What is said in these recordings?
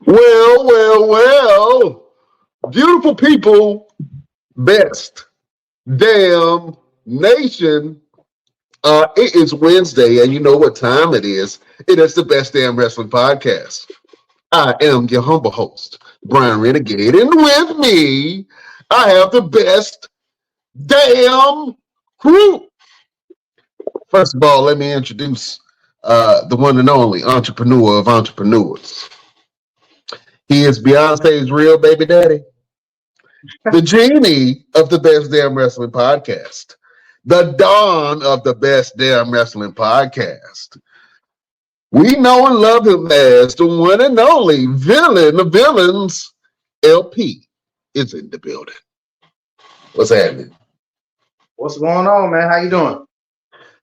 Well. Beautiful people, best damn nation. It is Wednesday, and you know what time it is. It is the Best Damn Wrestling Podcast. I am your humble host, Brian Renegade, and with me, I have the best damn crew. First of all, let me introduce the one and only entrepreneur of entrepreneurs. He is Beyonce's real baby daddy, the genie of the Best Damn Wrestling Podcast, the dawn of the Best Damn Wrestling Podcast. We know and love him as the one and only villain of villains. LP is in the building. What's happening? What's going on, man? How you doing?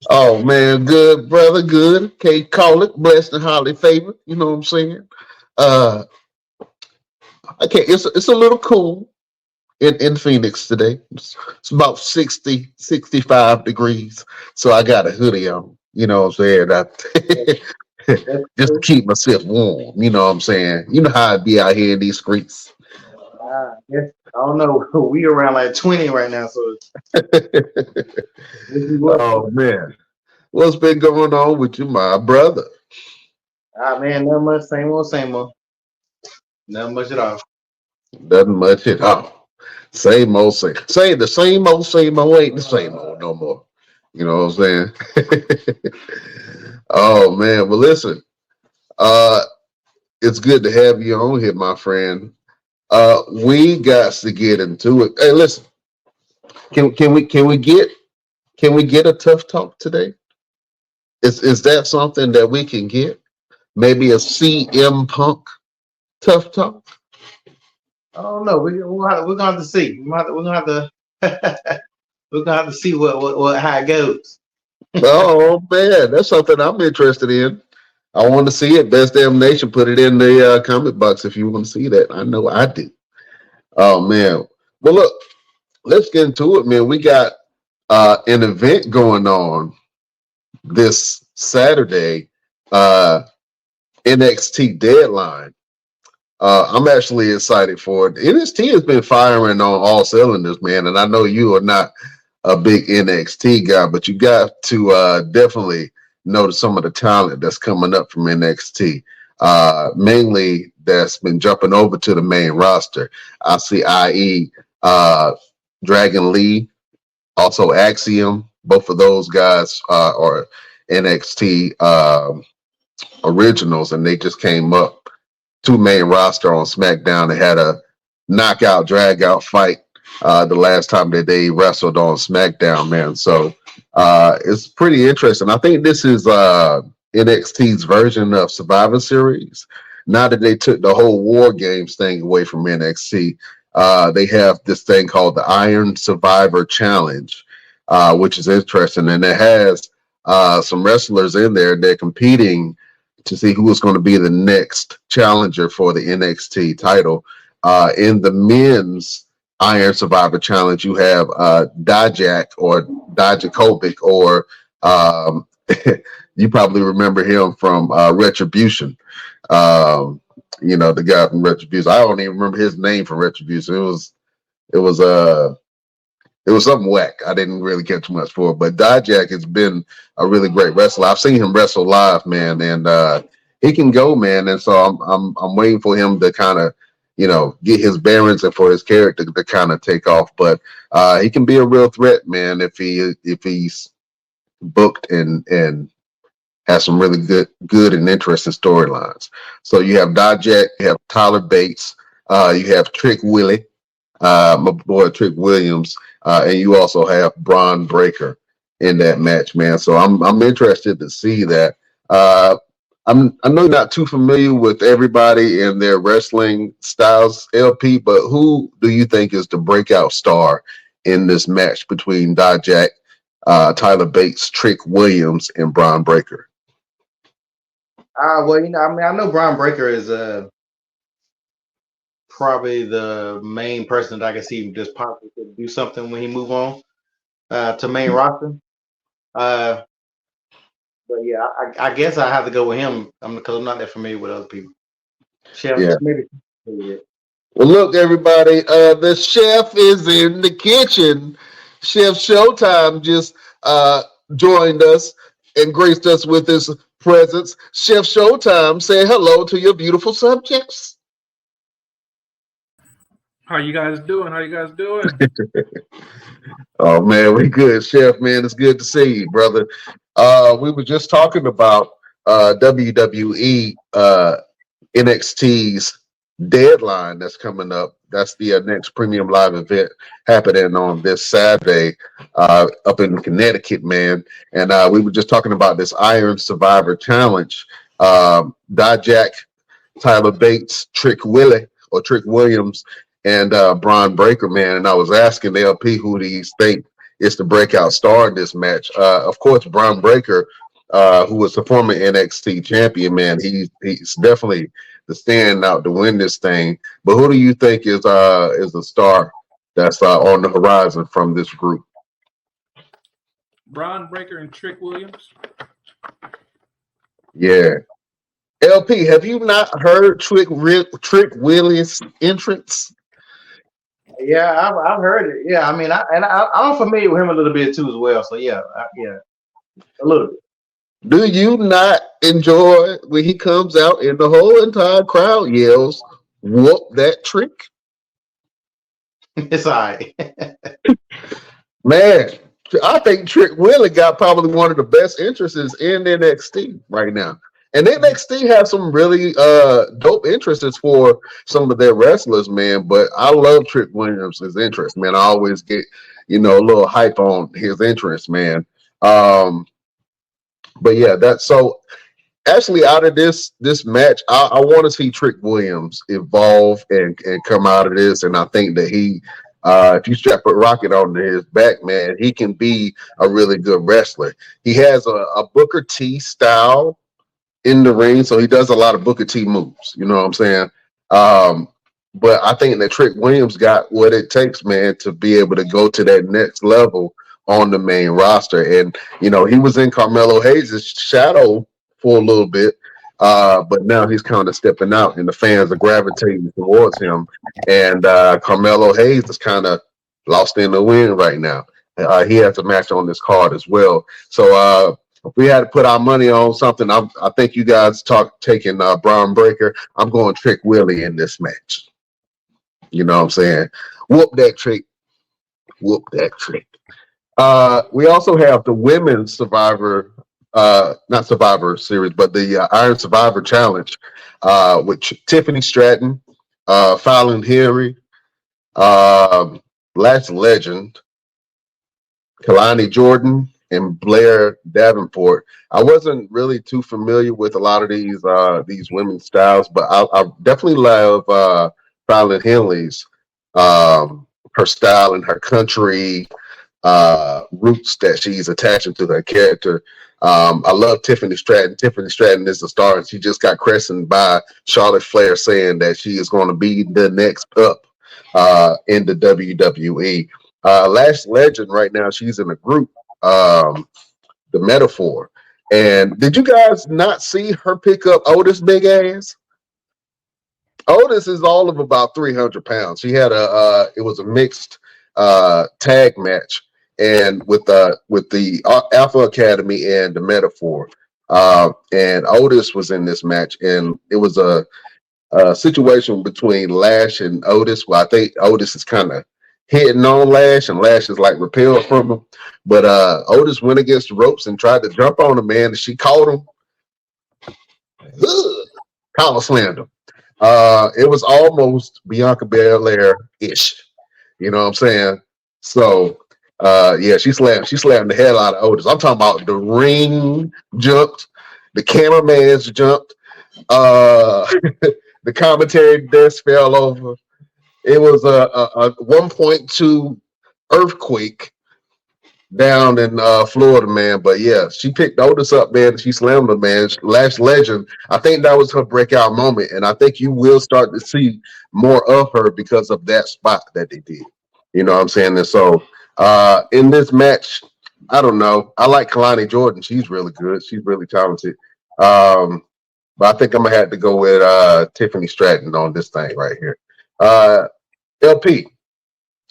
Oh man, good brother, good. Can't call it blessed and highly favored. You know what I'm saying? Uh, okay, it's a little cool in Phoenix today. It's about 65 degrees. So I got a hoodie on. You know what I'm saying? Just to keep myself warm. You know what I'm saying? You know how I be out here in these streets. Yes, I don't know. We around like 20 right now, so Oh man. What's been going on with you, my brother? man, not much. Same old, same old. Not much at all. Nothing much at all. Same old same. Say the same old ain't the same old no more. You know what I'm saying? Oh man. Well listen, uh it's good to have you on here, my friend. We got to get into it. Hey, listen, can we get a tough talk today? Is that something that we can get? Maybe a CM Punk tough talk? I don't know. We're gonna have to see. We're gonna have to we're gonna have to see what how it goes. Oh man, that's something I'm interested in. I want to see it. Best Damn Nation, put it in the comment box if you want to see that. I know I do. Oh man. Well, look, let's get into it, man. We got an event going on this Saturday, NXT Deadline. I'm actually excited for it. NXT has been firing on all cylinders, man, and I know you are not a big NXT guy, but you got to definitely notice some of the talent that's coming up from NXT. Mainly that's been jumping over to the main roster. I see IE, Dragon Lee, also Axiom. Both of those guys are NXT originals, and they just came up to main roster on SmackDown. They had a knockout, drag out fight the last time that they wrestled on SmackDown, man. So it's pretty interesting. I think this is NXT's version of Survivor Series. Now that they took the whole War Games thing away from NXT, they have this thing called the Iron Survivor Challenge, which is interesting. And it has some wrestlers in there. They're competing to see who is going to be the next challenger for the NXT title. In the men's Iron Survivor Challenge, you have Dijak or Dijakovic, or you probably remember him from Retribution. The guy from Retribution. I don't even remember his name from Retribution. It was it was something whack. I didn't really catch much for it, but Dijak has been a really great wrestler. I've seen him wrestle live, man, and he can go, man. And so I'm waiting for him to kind of, get his bearings and for his character to kind of take off. But he can be a real threat, man, if he's booked and has some really good and interesting storylines. So you have Dijak, you have Tyler Bates, you have Trick Willie, my boy Trick Williams, and you also have Braun Breaker in that match, man. So I'm interested to see that. I know you're not too familiar with everybody and their wrestling styles, LP, but who do you think is the breakout star in this match between Dijak, Tyler Bates, Trick Williams, and Braun Breaker? Well, I know Brian Breaker is probably the main person that I can see just possibly could do something when he move on to main roster. But yeah, I guess I have to go with him because I'm not that familiar with other people. Chef, Yeah. maybe. Well, look, everybody, the chef is in the kitchen. Chef Showtime just joined us and graced us with his presence. Chef Showtime, say hello to your beautiful subjects. How you guys doing? How you guys doing? Oh man, we good, Chef. Man, it's good to see you, brother. We were just talking about WWE NXT's deadline that's coming up. That's the next premium live event happening on this Saturday up in Connecticut, man. And we were just talking about this Iron Survivor Challenge. Dijak, Tyler Bates, Trick Willie or Trick Williams, and Braun Breaker, man. And I was asking LP who do you think is the breakout star in this match. Of course, Braun Breaker, who was the former NXT champion, man. He's definitely the standout to win this thing. But who do you think is the star that's on the horizon from this group? Braun Breaker and Trick Williams. Yeah. LP, have you not heard Trick Williams' entrance? Yeah, I've heard it. Yeah, I mean, I'm familiar with him a little bit too as well. So yeah, a little bit. Do you not enjoy when he comes out and the whole entire crowd yells, "Whoop that trick"? It's all right. Man, I think Trick Willie got probably one of the best entrances in NXT right now. And NXT has some really dope entrances for some of their wrestlers, man. But I love Trick Williams' entrance, man. I always get, a little hype on his entrance, man. But yeah, that's so actually out of this match, I want to see Trick Williams evolve and come out of this. And I think that he if you strap a rocket onto his back, man, he can be a really good wrestler. He has a Booker T style in the ring, so he does a lot of Booker T moves. You know what I'm saying? But I think that Trick Williams got what it takes, man, to be able to go to that next level on the main roster. And he was in Carmelo Hayes' shadow for a little bit, but now he's kind of stepping out, and the fans are gravitating towards him. And Carmelo Hayes is kind of lost in the wind right now. He has a match on this card as well. So if we had to put our money on something, I think you guys taking Braun Breaker. I'm going Trick Willie in this match. You know what I'm saying? Whoop that trick. Whoop that trick. We also have the women's Survivor, not Survivor Series, but the Iron Survivor Challenge, with Tiffany Stratton, Fallon Henry, Lash Legend, Kalani Jordan, and Blair Davenport. I wasn't really too familiar with a lot of these women's styles, but I definitely love Fallon Henley's her style and her country roots that she's attaching to her character. I love Tiffany Stratton. Tiffany Stratton is the star, and she just got questioned by Charlotte Flair saying that she is going to be the next up in the WWE. Lash Legend right now, she's in a group, the Metaphor. And did you guys not see her pick up Otis' big ass? Otis is all of about 300 pounds. She had it was a mixed tag match, and with the Alpha Academy and the Metaphor. And Otis was in this match, and it was a situation between Lash and Otis. Well, I think Otis is kind of hitting on Lash, and Lash is like repelled from him. But Otis went against the ropes and tried to jump on him, man, and she caught him. Collar slammed him. It was almost Bianca Belair-ish. You know what I'm saying? So yeah, she slammed the hell out of Otis. I'm talking about the ring jumped, the cameraman's jumped, the commentary desk fell over. It was a 1.2 earthquake down in Florida, man. But yeah, she picked Otis up, man. She slammed him, man. Lash Legend. I think that was her breakout moment, and I think you will start to see more of her because of that spot that they did. You know what I'm saying? And so in this match, I don't know. I like Kalani Jordan. She's really good. She's really talented. But I think I'm gonna have to go with Tiffany Stratton on this thing right here. LP,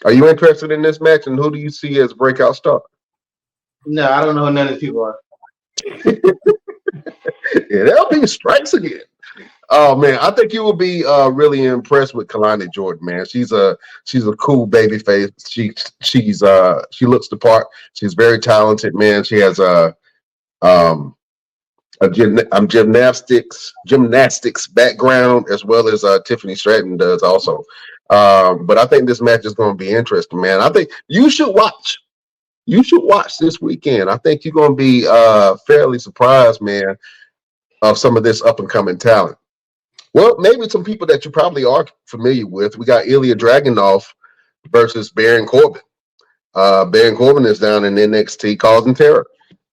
are you interested in this match, and who do you see as breakout star? No, I don't know who none of these people are. Yeah, LP strikes again. Oh man, I think you will be really impressed with Kalani Jordan, man. She's a cool baby face. She looks the part. She's very talented, man. She has gymnastics background as well as Tiffany Stratton does also. But I think this match is going to be interesting, man. I think you should watch. You should watch this weekend. I think you're going to be fairly surprised, man, of some of this up and coming talent. Well, maybe some people that you probably are familiar with. We got Ilya Dragunov versus Baron Corbin. Baron Corbin is down in NXT causing terror.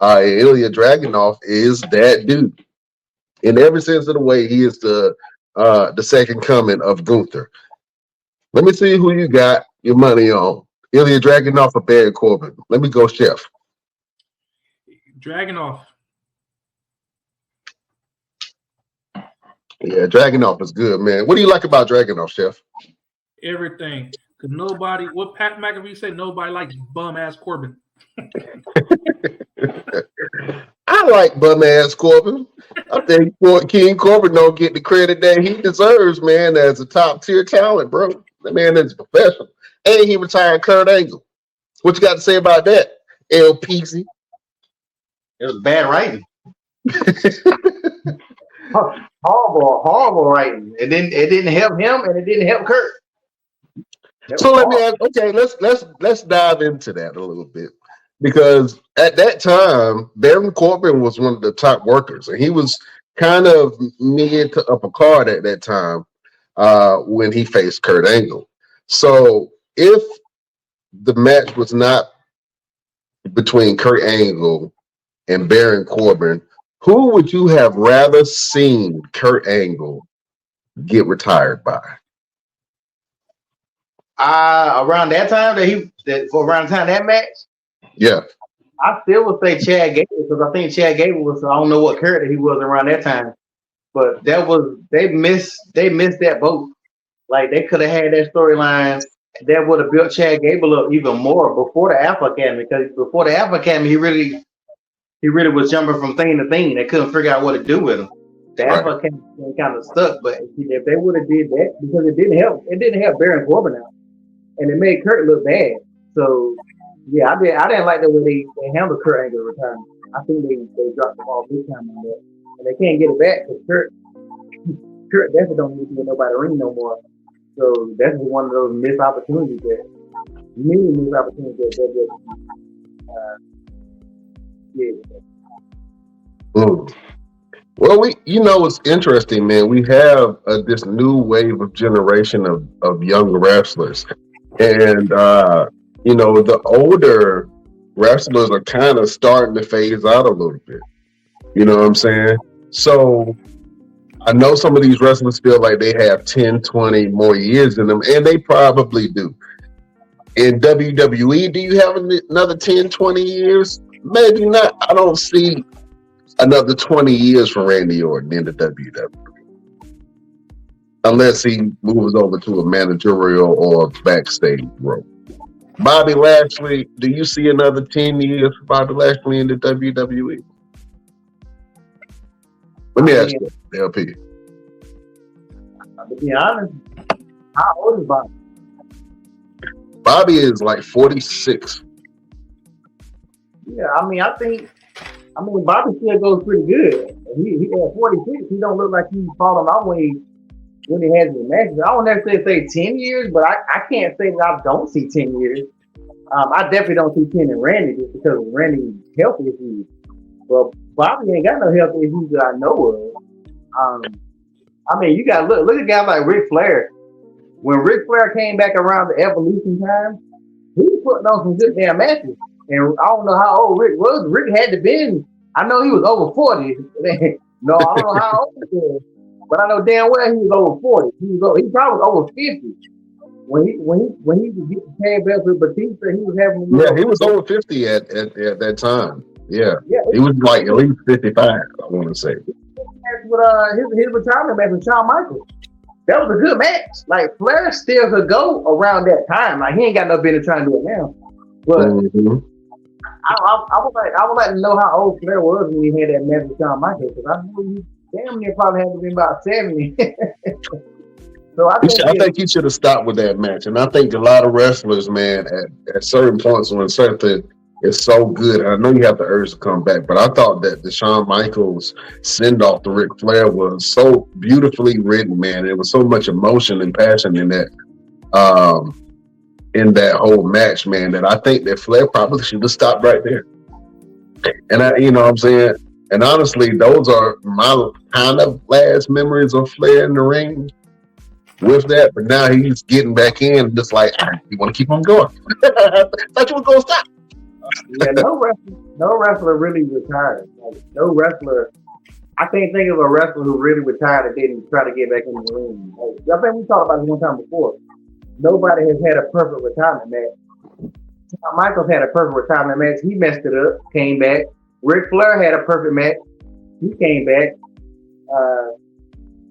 Ilya Dragunov is that dude. In every sense of the way, he is the second coming of Gunther. Let me see who you got your money on. Ilya Dragunov or Baron Corbin? Let me go, Chef. Dragunov. Yeah, Dragunov is good, man. What do you like about Dragunov, Chef? Everything. Because nobody, what Pat McAfee said, nobody likes bum ass Corbin. I like bum ass Corbin. I think King Corbin don't get the credit that he deserves, man, as a top tier talent, bro. That man is professional. And he retired Kurt Angle. What you got to say about that, LPC? It was bad writing. horrible writing. It didn't help him, and it didn't help Kurt. So let me ask. Okay, let's dive into that a little bit, because at that time, Baron Corbin was one of the top workers, and he was kind of mid to upper card at that time when he faced Kurt Angle. So if the match was not between Kurt Angle and Baron Corbin, who would you have rather seen Kurt Angle get retired by? Around that time around the time that match, Yeah, I still would say Chad Gable, because I think Chad Gable was, I don't know what character he was around that time, but they missed that boat. Like, they could have had that storyline that would have built Chad Gable up even more before the Alpha Academy, because before the Alpha Academy, he really was jumping from thing to thing. They couldn't figure out what to do with him. The Alpha Academy kind of stuck, but if they would have did that, because it didn't help Baron Corbin out, and it made Kurt look bad. So yeah, I didn't like the way they handled Kurt Angle retirement. I think they dropped the ball big time on that, and they can't get it back because Kurt definitely don't need to get nobody ring no more. So that's one of those missed opportunities that Well, it's interesting, man. We have this new wave of generation of young wrestlers, and the older wrestlers are kind of starting to phase out a little bit. You know what I'm saying? So I know some of these wrestlers feel like they have 10, 20 more years in them, and they probably do. In WWE, do you have another 10, 20 years? Maybe not. I don't see another 20 years from Randy Orton in the WWE. Unless he moves over to a managerial or backstage role. Bobby Lashley, do you see another 10 years for Bobby Lashley in the WWE? Let me ask you, LP. To be honest, how old is Bobby? Bobby is like 46. Yeah, I think Bobby still goes pretty good. He at 46, he don't look like he's falling my way when he has his matches. I don't necessarily say 10 years, but I can't say that I don't see 10 years. I definitely don't see 10 in Randy just because Randy's health issues. Well, Bobby ain't got no health issues that I know of. You got to look at guys like Ric Flair. When Ric Flair came back around the Evolution time, he was putting on some good damn matches. And I don't know how old Rick was. Rick had to been, I know he was over 40. No, I don't know how old he was. But I know damn well he was over 40. He probably was over 50. When he was getting tag belts with Batista, he was having. Yeah, he was over 50 at that time. Yeah, he was like at least 55. I want to say. match with his retirement match with Shawn Michaels. That was a good match. Like Flair still could go around that time. Like he ain't got no business trying to do it now. But I would like to know how old Flair was when he had that match with Shawn Michaels, because I know he damn near probably had to be about 70. So I think he should have stopped with that match. And I think a lot of wrestlers, man, at certain points when something is so good, and I know you have the urge to come back, but I thought that the Shawn Michaels send-off to Ric Flair was so beautifully written, man. There was so much emotion and passion in that whole match, man, that I think that Flair probably should have stopped right there. And you know what I'm saying? And honestly, those are my kind of last memories of Flair in the ring with that. But now he's getting back in, just like, you want to keep on going. Thought you were going to stop. Yeah, no wrestler really retired. Like, no wrestler. I can't think of a wrestler who really retired and didn't try to get back in the ring. Like, I think we talked about it one time before. Nobody has had a perfect retirement match. Michaels had a perfect retirement match. He messed it up, came back. Ric Flair had a perfect match. He came back.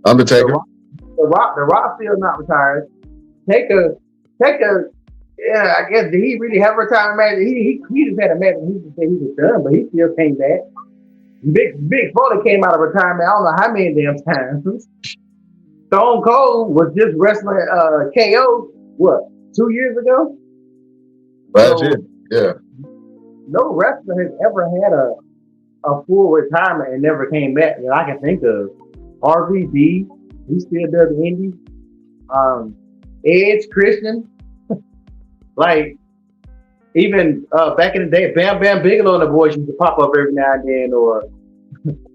Undertaker. The Rock still not retired. Taker. Yeah, I guess did he really have a retirement match? He just had a match and he just said he was done, but he still came back. Big Foley came out of retirement. I don't know how many damn times. Stone Cold was just wrestling KO. What, 2 years ago? Last year, yeah. No wrestler has ever had a full retirement and never came back that I can think of. RVD, he still does indie. Edge, Christian. Like, even back in the day, Bam Bam Bigelow and the boys used to pop up every now and then, or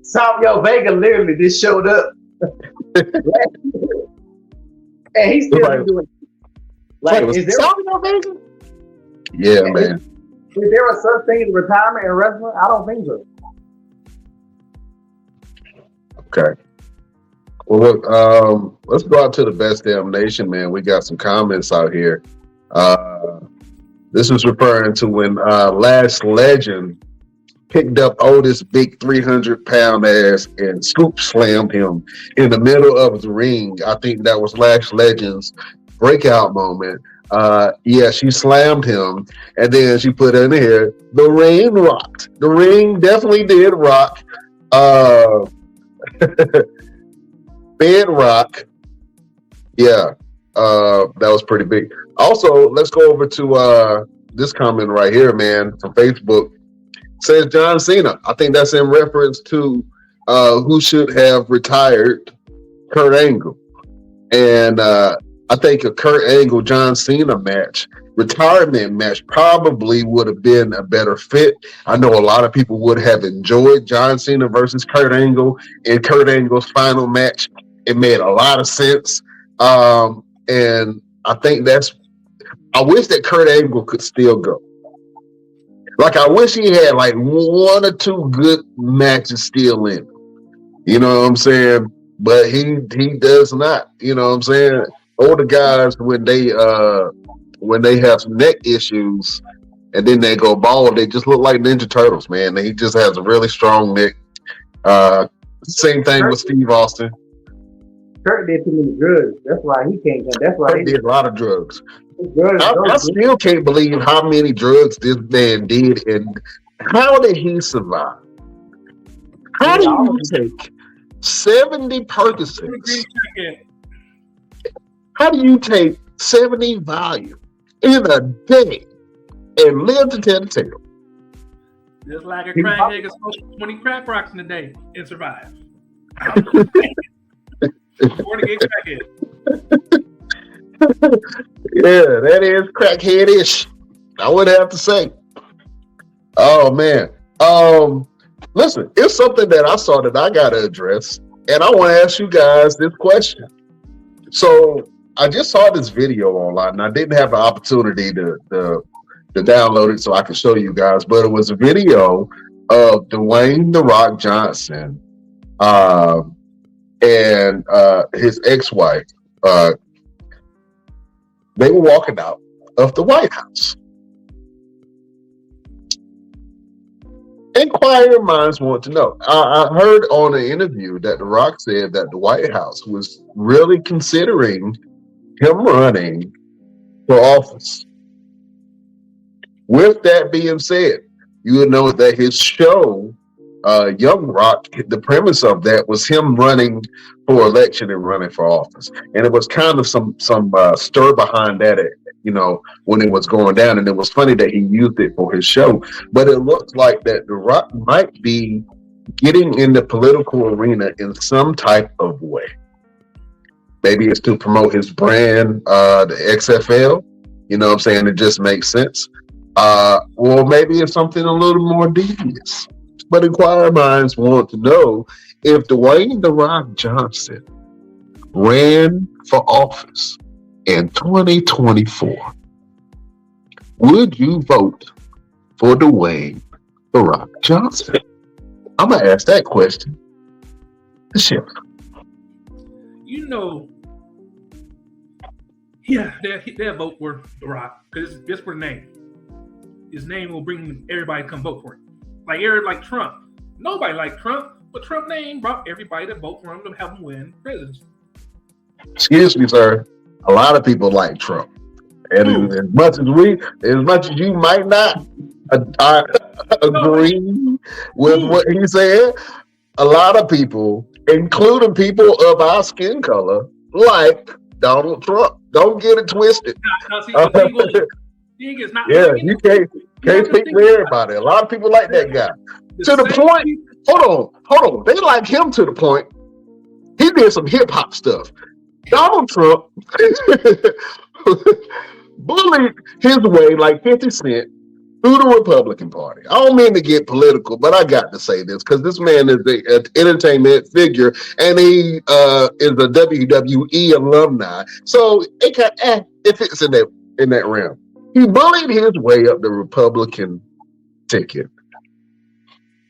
Savio Vega literally just showed up. And he's still doing it. Like, is there Savio Vega? Yeah, man. Is there a such thing as retirement in wrestling? I don't think so. Okay. Well, look, let's go out to the Best Damn Nation, man. We got some comments out here. This was referring to when Lash Legend picked up Otis' big 300-pound ass and scoop slammed him in the middle of the ring. I think that was Lash Legend's breakout moment. Yeah, she slammed him, and then she put in here, the ring rocked. The ring definitely did rock. Bedrock. Yeah, that was pretty big. Also, let's go over to this comment right here, man, from Facebook. It says John Cena. I think that's in reference to who should have retired, Kurt Angle. And I think a Kurt Angle John Cena retirement match probably would have been a better fit. I know a lot of people would have enjoyed John Cena versus Kurt Angle in Kurt Angle's final match. It made a lot of sense. And I think I wish that Kurt Angle could still go. Like, I wish he had like one or two good matches still in him. You know what I'm saying? But he does not. You know what I'm saying? Older guys, when they have some neck issues and then they go bald, they just look like Ninja Turtles, man. He just has a really strong neck. Same thing with Steve Austin. Kurt did too many drugs. That's why he can't come. That's why he did a lot of drugs. I still can't believe how many drugs this man did and how did he survive? How do you take 70 Percocets? How do you take 70 Valium in a day and live to tell the tale? Just like a crackhead can smoke 20 crack rocks in a day and survive. 40 crackhead. Yeah, that is crackhead-ish. I would have to say. Oh man. Listen, it's something that I saw that I gotta address, and I want to ask you guys this question. So I just saw this video online, and I didn't have the opportunity to download it so I could show you guys, but it was a video of Dwayne "The Rock" Johnson and his ex-wife. They were walking out of the White House. Inquiring minds want to know. I heard on an interview that The Rock said that the White House was really considering him running for office. With that being said, you would know that his show, Young Rock, the premise of that was him running for election and running for office, and it was kind of some stir behind that, when it was going down, and it was funny that he used it for his show. But it looks like that The Rock might be getting in the political arena in some type of way. Maybe it's to promote his brand, the XFL. You know what I'm saying? It just makes sense. Or maybe it's something a little more devious. But inquiring minds want to know if Dwayne "The Rock" Johnson ran for office in 2024, would you vote for Dwayne "The Rock" Johnson? I'm going to ask that question to Sheriff. They'll vote for The Rock because it's just for the name. His name will bring everybody to come vote for him. Like Trump. Nobody liked Trump, but Trump's name brought everybody to vote for him to help him win presidency. Excuse me, sir. A lot of people like Trump, and as much as you might not agree with what he said, a lot of people, including people of our skin color, like Donald Trump. Don't get it twisted. You can't speak for everybody. A lot of people like that guy. To the point. Hold on. They like him to the point. He did some hip hop stuff. Donald Trump bullied his way like 50 Cent through the Republican Party. I don't mean to get political, but I got to say this because this man is an entertainment figure and he is a WWE alumni. So it fits in that realm. He bullied his way up the Republican ticket,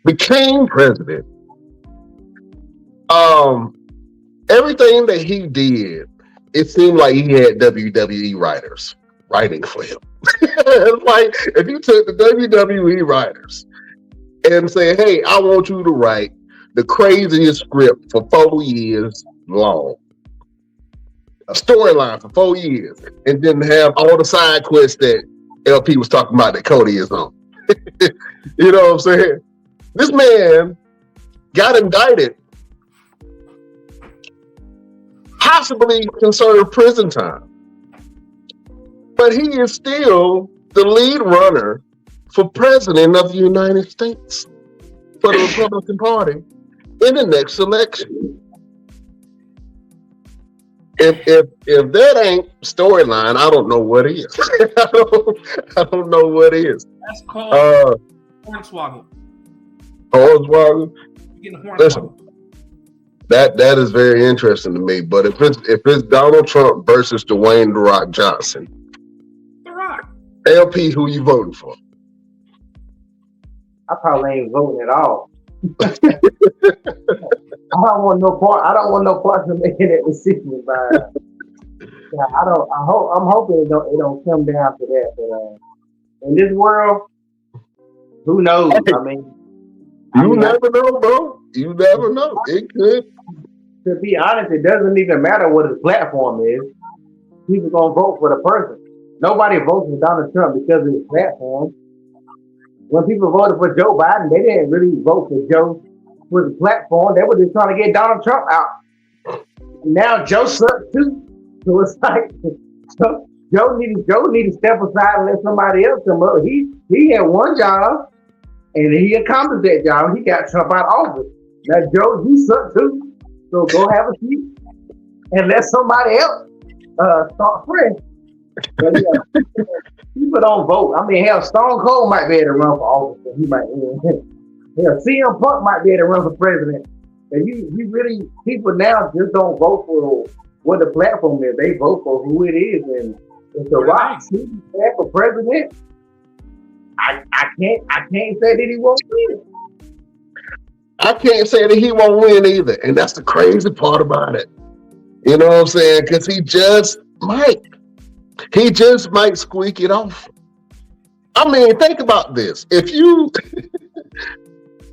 became president. Everything that he did, it seemed like he had WWE writers writing for him. It's like if you took the WWE writers and say, "Hey, I want you to write the craziest script for 4 years long, a storyline for 4 years, and then have all the side quests that LP was talking about that Cody is on." You know what I'm saying? This man got indicted, possibly can serve prison time. But he is still the lead runner for president of the United States for the Republican Party in the next election. If that ain't storyline, I don't know what is. I don't know what is. That's called hornswoggle. Hornswoggle? Listen, that is very interesting to me. But if it's Donald Trump versus Dwayne "The Rock" Johnson, The Rock. LP, who you voting for? I probably ain't voting at all. I don't want no part in making that decision. But I'm hoping it don't come down to that. But in this world, who knows? I mean, never know, bro. You never know. It could. To be honest, it doesn't even matter what his platform is. People gonna vote for the person. Nobody votes for Donald Trump because of his platform. When people voted for Joe Biden, they didn't really vote for Joe for the platform. They were just trying to get Donald Trump out. Now Joe sucks too. So it's like Joe need to step aside and let somebody else come up. He had one job and he accomplished that job. He got Trump out of office. Now Joe, he sucks too. So go have a seat and let somebody else start fresh. But yeah, people don't vote. I mean, hell, Stone Cold might be able to run for office. He might. Hell, CM Punk might be able to run for president. And you really, people now just don't vote for what the platform is. They vote for who it is. And if The Rock is for president, I can't say that he won't win. I can't say that he won't win either. And that's the crazy part about it. You know what I'm saying? Because he just might. He just might squeak it off. I mean, think about this. If you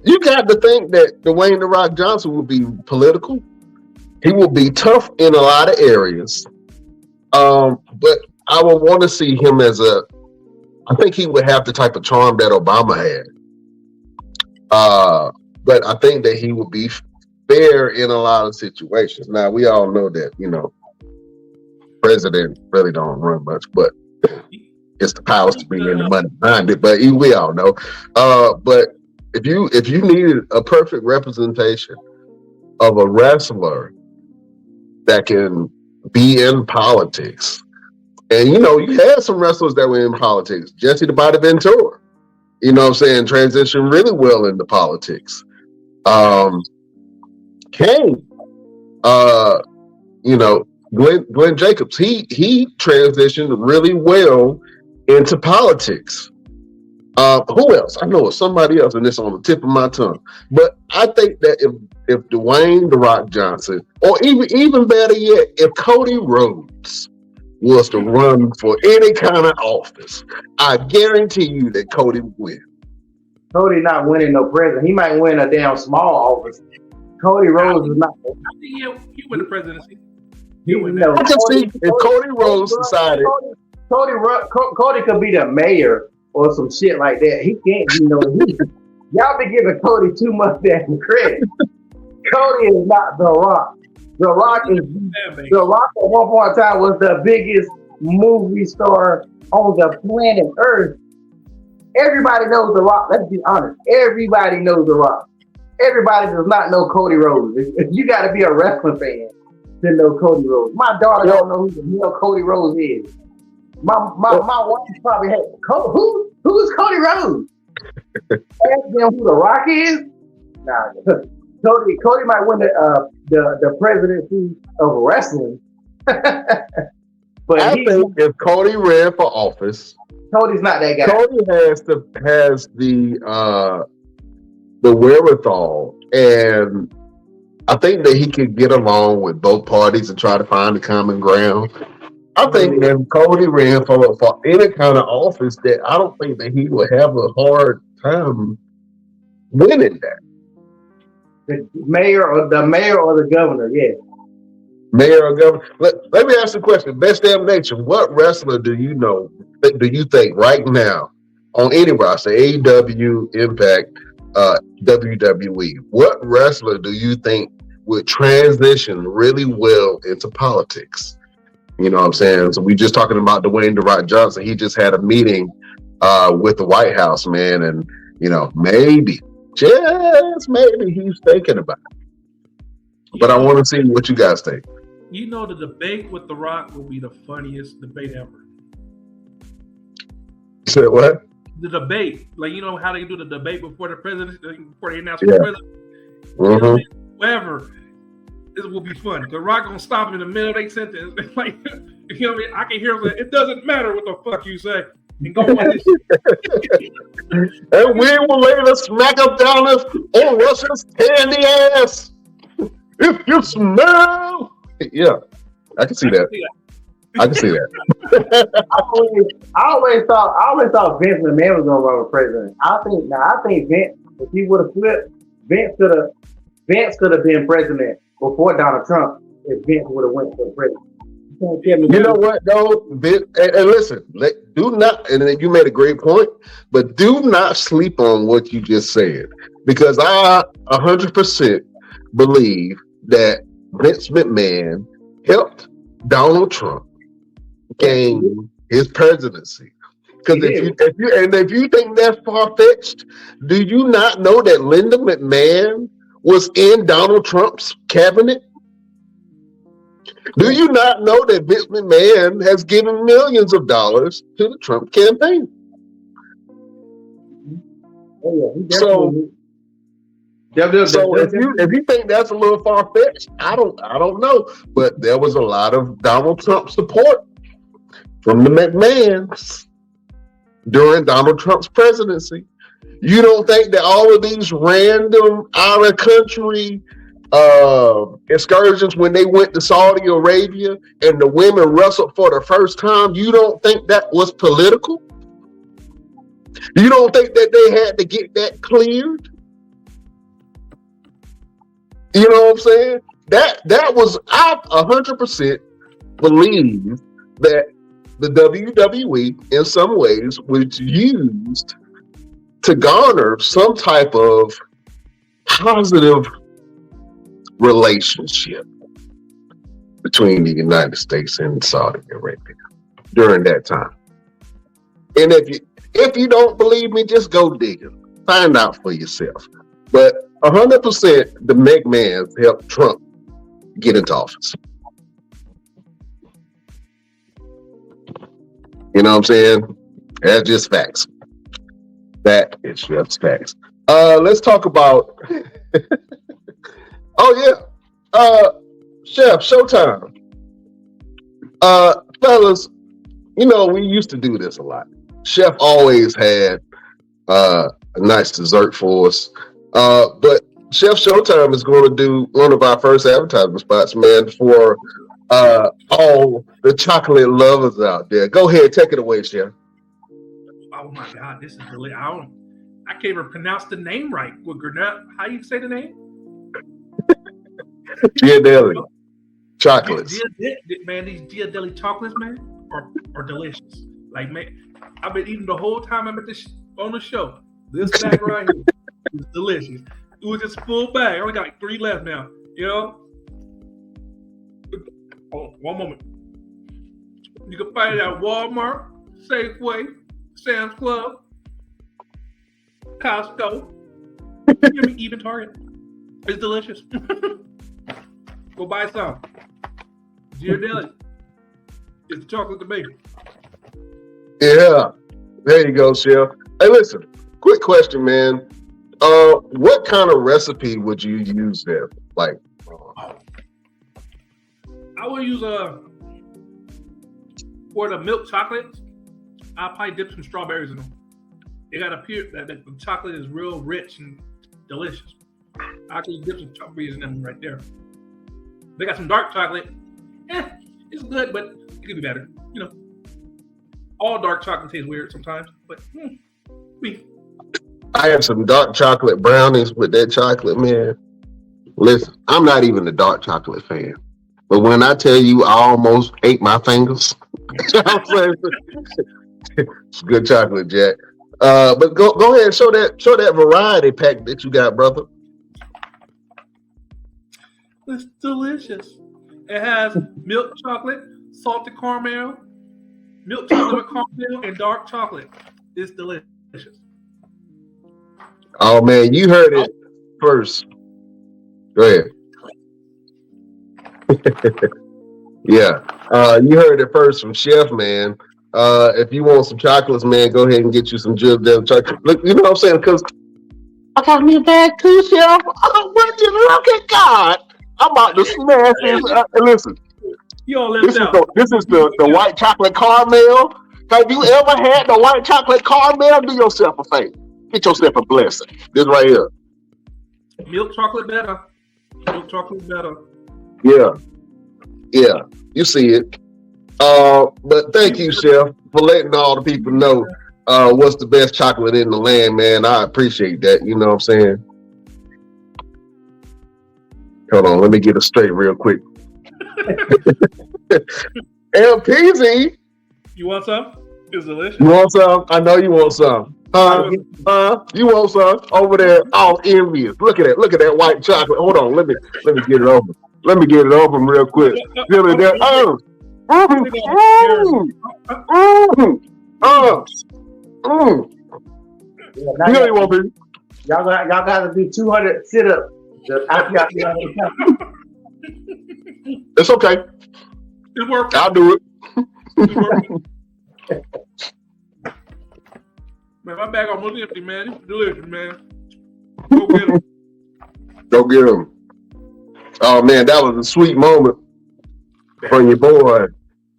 You got to think that Dwayne The Rock Johnson will be political. He will be tough in a lot of areas. But I would want to see him I think he would have the type of charm that Obama had. But I think that he would be fair in a lot of situations. Now, we all know that, president really don't run much, but it's the powers to be and the money behind it. But we all know. But if you needed a perfect representation of a wrestler that can be in politics, and you had some wrestlers that were in politics. Jesse the Body Ventura, transitioned really well into politics. Kane, Glenn Jacobs, he transitioned really well into politics. Who else? I know it's somebody else, and it's on the tip of my tongue. But I think that if Dwayne The Rock Johnson, or even better yet, if Cody Rhodes was to run for any kind of office, I guarantee you that Cody would win. Cody not winning no president. He might win a damn small office. Cody Rhodes is not. I think he win the presidency. I can see if Cody Rhodes decided. Cody could be the mayor or some shit like that. He can't be y'all be giving Cody too much damn credit. Cody is not The Rock. The Rock at one point in time was the biggest movie star on the planet Earth. Everybody knows The Rock. Let's be honest. Everybody knows The Rock. Everybody does not know Cody Rhodes. You got to be a wrestling fan to know Cody Rhodes. My daughter don't know who the hell Cody Rhodes is. My wife probably had who's Cody Rhodes? Ask them who The Rock is. Nah, Cody might win the presidency of wrestling. But I think if Cody ran for office, Cody's not that guy. Cody has the wherewithal, and I think that he could get along with both parties and try to find a common ground. I think if Cody ran for any kind of office, that I don't think that he would have a hard time winning that. The mayor or the governor, yeah. Mayor or governor. Let me ask you a question. Best damn nation. What wrestler do you think right now on any roster, AEW, Impact, WWE, what wrestler do you think would transition really well into politics? You know what I'm saying? So we just talking about Dwayne The Rock Johnson. He just had a meeting with the White House, man, and maybe, just maybe, he's thinking about it. But I want to see what you guys think. The debate with The Rock will be the funniest debate ever. You said what? The debate, how they do the debate before the president, before they announce Yeah. the president. Mm-hmm. Whatever. This will be fun. The Rock gonna stop him in the middle of their sentence. I can hear him say, "It doesn't matter what the fuck you say." And go on this. And we will later smack up down this old Russia's candy ass. If you smell. Yeah, I can see that. I can see that. I always thought Vince McMahon was gonna run for president. I think Vince, if he would have flipped, Vince could have been president before Donald Trump if Vince would have went for the president. You know what though, Vince, and listen, do not, and you made a great point, but do not sleep on what you just said, because I 100% believe that Vince McMahon helped Donald Trump gain his presidency. Because if you think that's far-fetched, do you not know that Linda McMahon was in Donald Trump's cabinet? Do you not know that Vince McMahon has given millions of dollars to the Trump campaign? Oh, yeah, So if you think that's a little far-fetched, I don't know. But there was a lot of Donald Trump support from the McMahons during Donald Trump's presidency. You don't think that all of these random out-of-country excursions, when they went to Saudi Arabia and the women wrestled for the first time, you don't think that was political? You don't think that they had to get that cleared? You know what I'm saying? That was, I 100% believe that the WWE in some ways was used to garner some type of positive relationship between the United States and Saudi Arabia during that time. And if you don't believe me, just go dig it. Find out for yourself. But 100% the McMahons helped Trump get into office. You know what I'm saying? That's just facts. That is just facts. Let's talk about oh yeah. Chef, Showtime. Fellas, you know, we used to do this a lot. Chef always had a nice dessert for us. But Chef Showtime is going to do one of our first advertisement spots, man, for all the chocolate lovers out there. Go ahead, take it away, Chef. Oh my God, this is really, I can't even pronounce the name right. How you say the name? Ghirardelli chocolates. Man, these Ghirardelli chocolates, man, are delicious. Like, man, I've been eating the whole time I'm on the show. This bag right here is delicious. It was just full bag. I only got like 3 left now. You know? Oh, one moment. You can find it at Walmart, Safeway, Sam's Club, Costco, even Target. It's delicious. Go buy some. Ghirardelli. It's the chocolate to make. Yeah. There you go, Chef. Hey, listen. Quick question, man. What kind of recipe would you use there? Like, I would use for the milk chocolates. I'll probably dip some strawberries in them. It got to appear that the chocolate is real rich and delicious. I could dip some strawberries in them right there. They got some dark chocolate. It's good, but it could be better. You know, all dark chocolate tastes weird sometimes, but me. I had some dark chocolate brownies with that chocolate, man. Listen, I'm not even a dark chocolate fan, but when I tell you I almost ate my fingers, it's good chocolate, Jack. But go ahead and show that variety pack that you got, brother. It's delicious. It has milk chocolate, salted caramel, milk chocolate with caramel, and dark chocolate. It's delicious. Oh man, you heard it first. Go ahead. Yeah, you heard it first from Chef, man. If you want some chocolates, man, go ahead and get you some Ghirardelli chocolate. Look, you know what I'm saying? Because I got me a bag too, Chef. Oh, would you look at God? I'm about to smash this. Listen, this is the white chocolate caramel. Have you ever had the white chocolate caramel? Do yourself a favor. Get yourself a blessing. This right here. Milk chocolate better. Milk chocolate better. Yeah. You see it. But thank you, Chef, for letting all the people know what's the best chocolate in the land, man. I appreciate that. You know what I'm saying? Hold on, let me get it straight real quick. LPZ. You want some? It's delicious. You want some? I know you want some. You want some? Over there, all envious. Look at that white chocolate. Hold on, let me get it open. Let me get it open real quick. Feel it there. You know you want to. Y'all gotta do 200 sit-ups. It's okay. It worked. I'll do it. Man, my bag almost empty, man. It's delicious, man. Go get them. Go get them. Oh man, that was a sweet moment from your boy,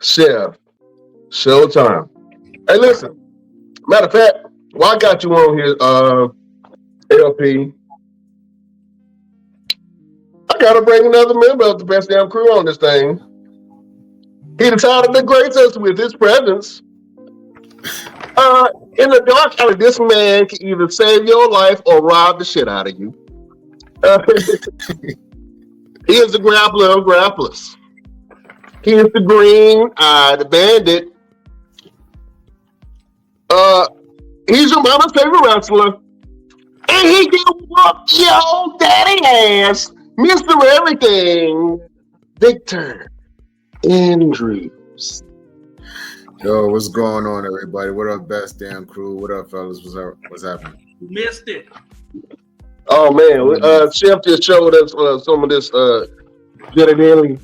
Chef Showtime. Hey, listen. Matter of fact, while I got you on here, LP, I gotta bring another member of the Best Damn Crew on this thing. He decided to grace us with his presence. In the dark alley, this man can either save your life or rob the shit out of you. He is the grappler of grapplers. He is the green-eyed bandit. He's your mama's favorite wrestler. And he can whoop your daddy ass, Mr. Everything, Victor Andrews. Yo, what's going on, everybody? What up, Best Damn Crew? What up, fellas? What's happening? You missed it. Oh man, Chef just showed us some of this Ghirardelli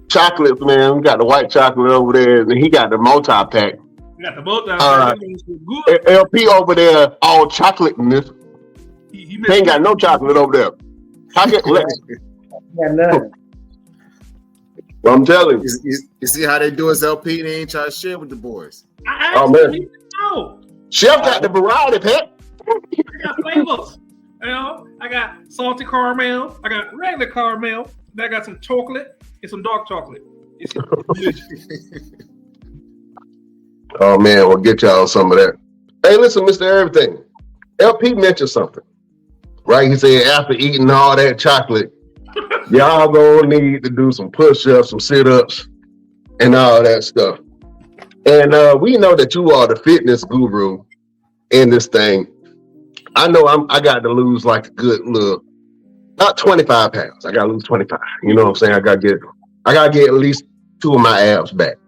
chocolates, man. We got the white chocolate over there, and he got the multi-pack. You got the both out. Good. LP over there, all chocolate in this. He ain't got no chocolate over there. Chocolate. Yeah, none. Well, I'm telling you. You see how they do us, LP? They ain't trying to share with the boys. Oh man, Chef got the variety pack. I got flavors. You know, I got salty caramel. I got regular caramel. Then I got some chocolate and some dark chocolate. It's Oh man, we'll get y'all some of that. Hey, listen, Mr. Everything. LP mentioned something, right? He said after eating all that chocolate, y'all gonna need to do some push-ups, some sit-ups, and all that stuff. And we know that you are the fitness guru in this thing. I know I got to lose like a good little, about 25 pounds. I got to lose 25. You know what I'm saying? I got to get at least 2 of my abs back.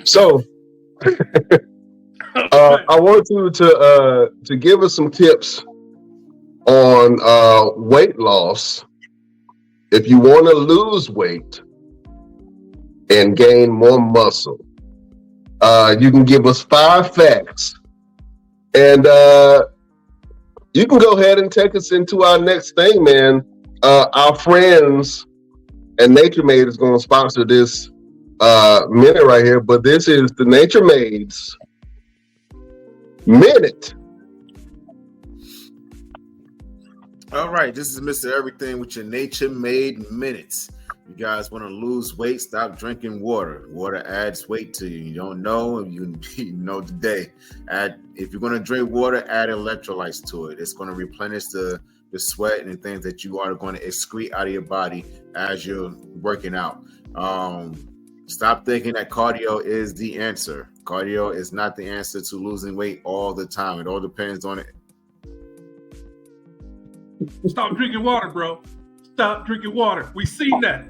So I want you to give us some tips on weight loss if you want to lose weight and gain more muscle. You can give us 5 facts, and you can go ahead and take us into our next thing, man. Our friends and Nature Made is going to sponsor this minute right here, but this is the Nature Maid's Minute. All right, this is Mr. Everything with your Nature Made Minutes. You guys want to lose weight, stop drinking water. Water adds weight to you. You don't know, you know today. If you're going to drink water, add electrolytes to it. It's going to replenish the sweat and things that you are going to excrete out of your body as you're working out. Stop thinking that cardio is the answer. Cardio is not the answer to losing weight all the time. It all depends on it. Stop drinking water, bro. Stop drinking water. We seen that.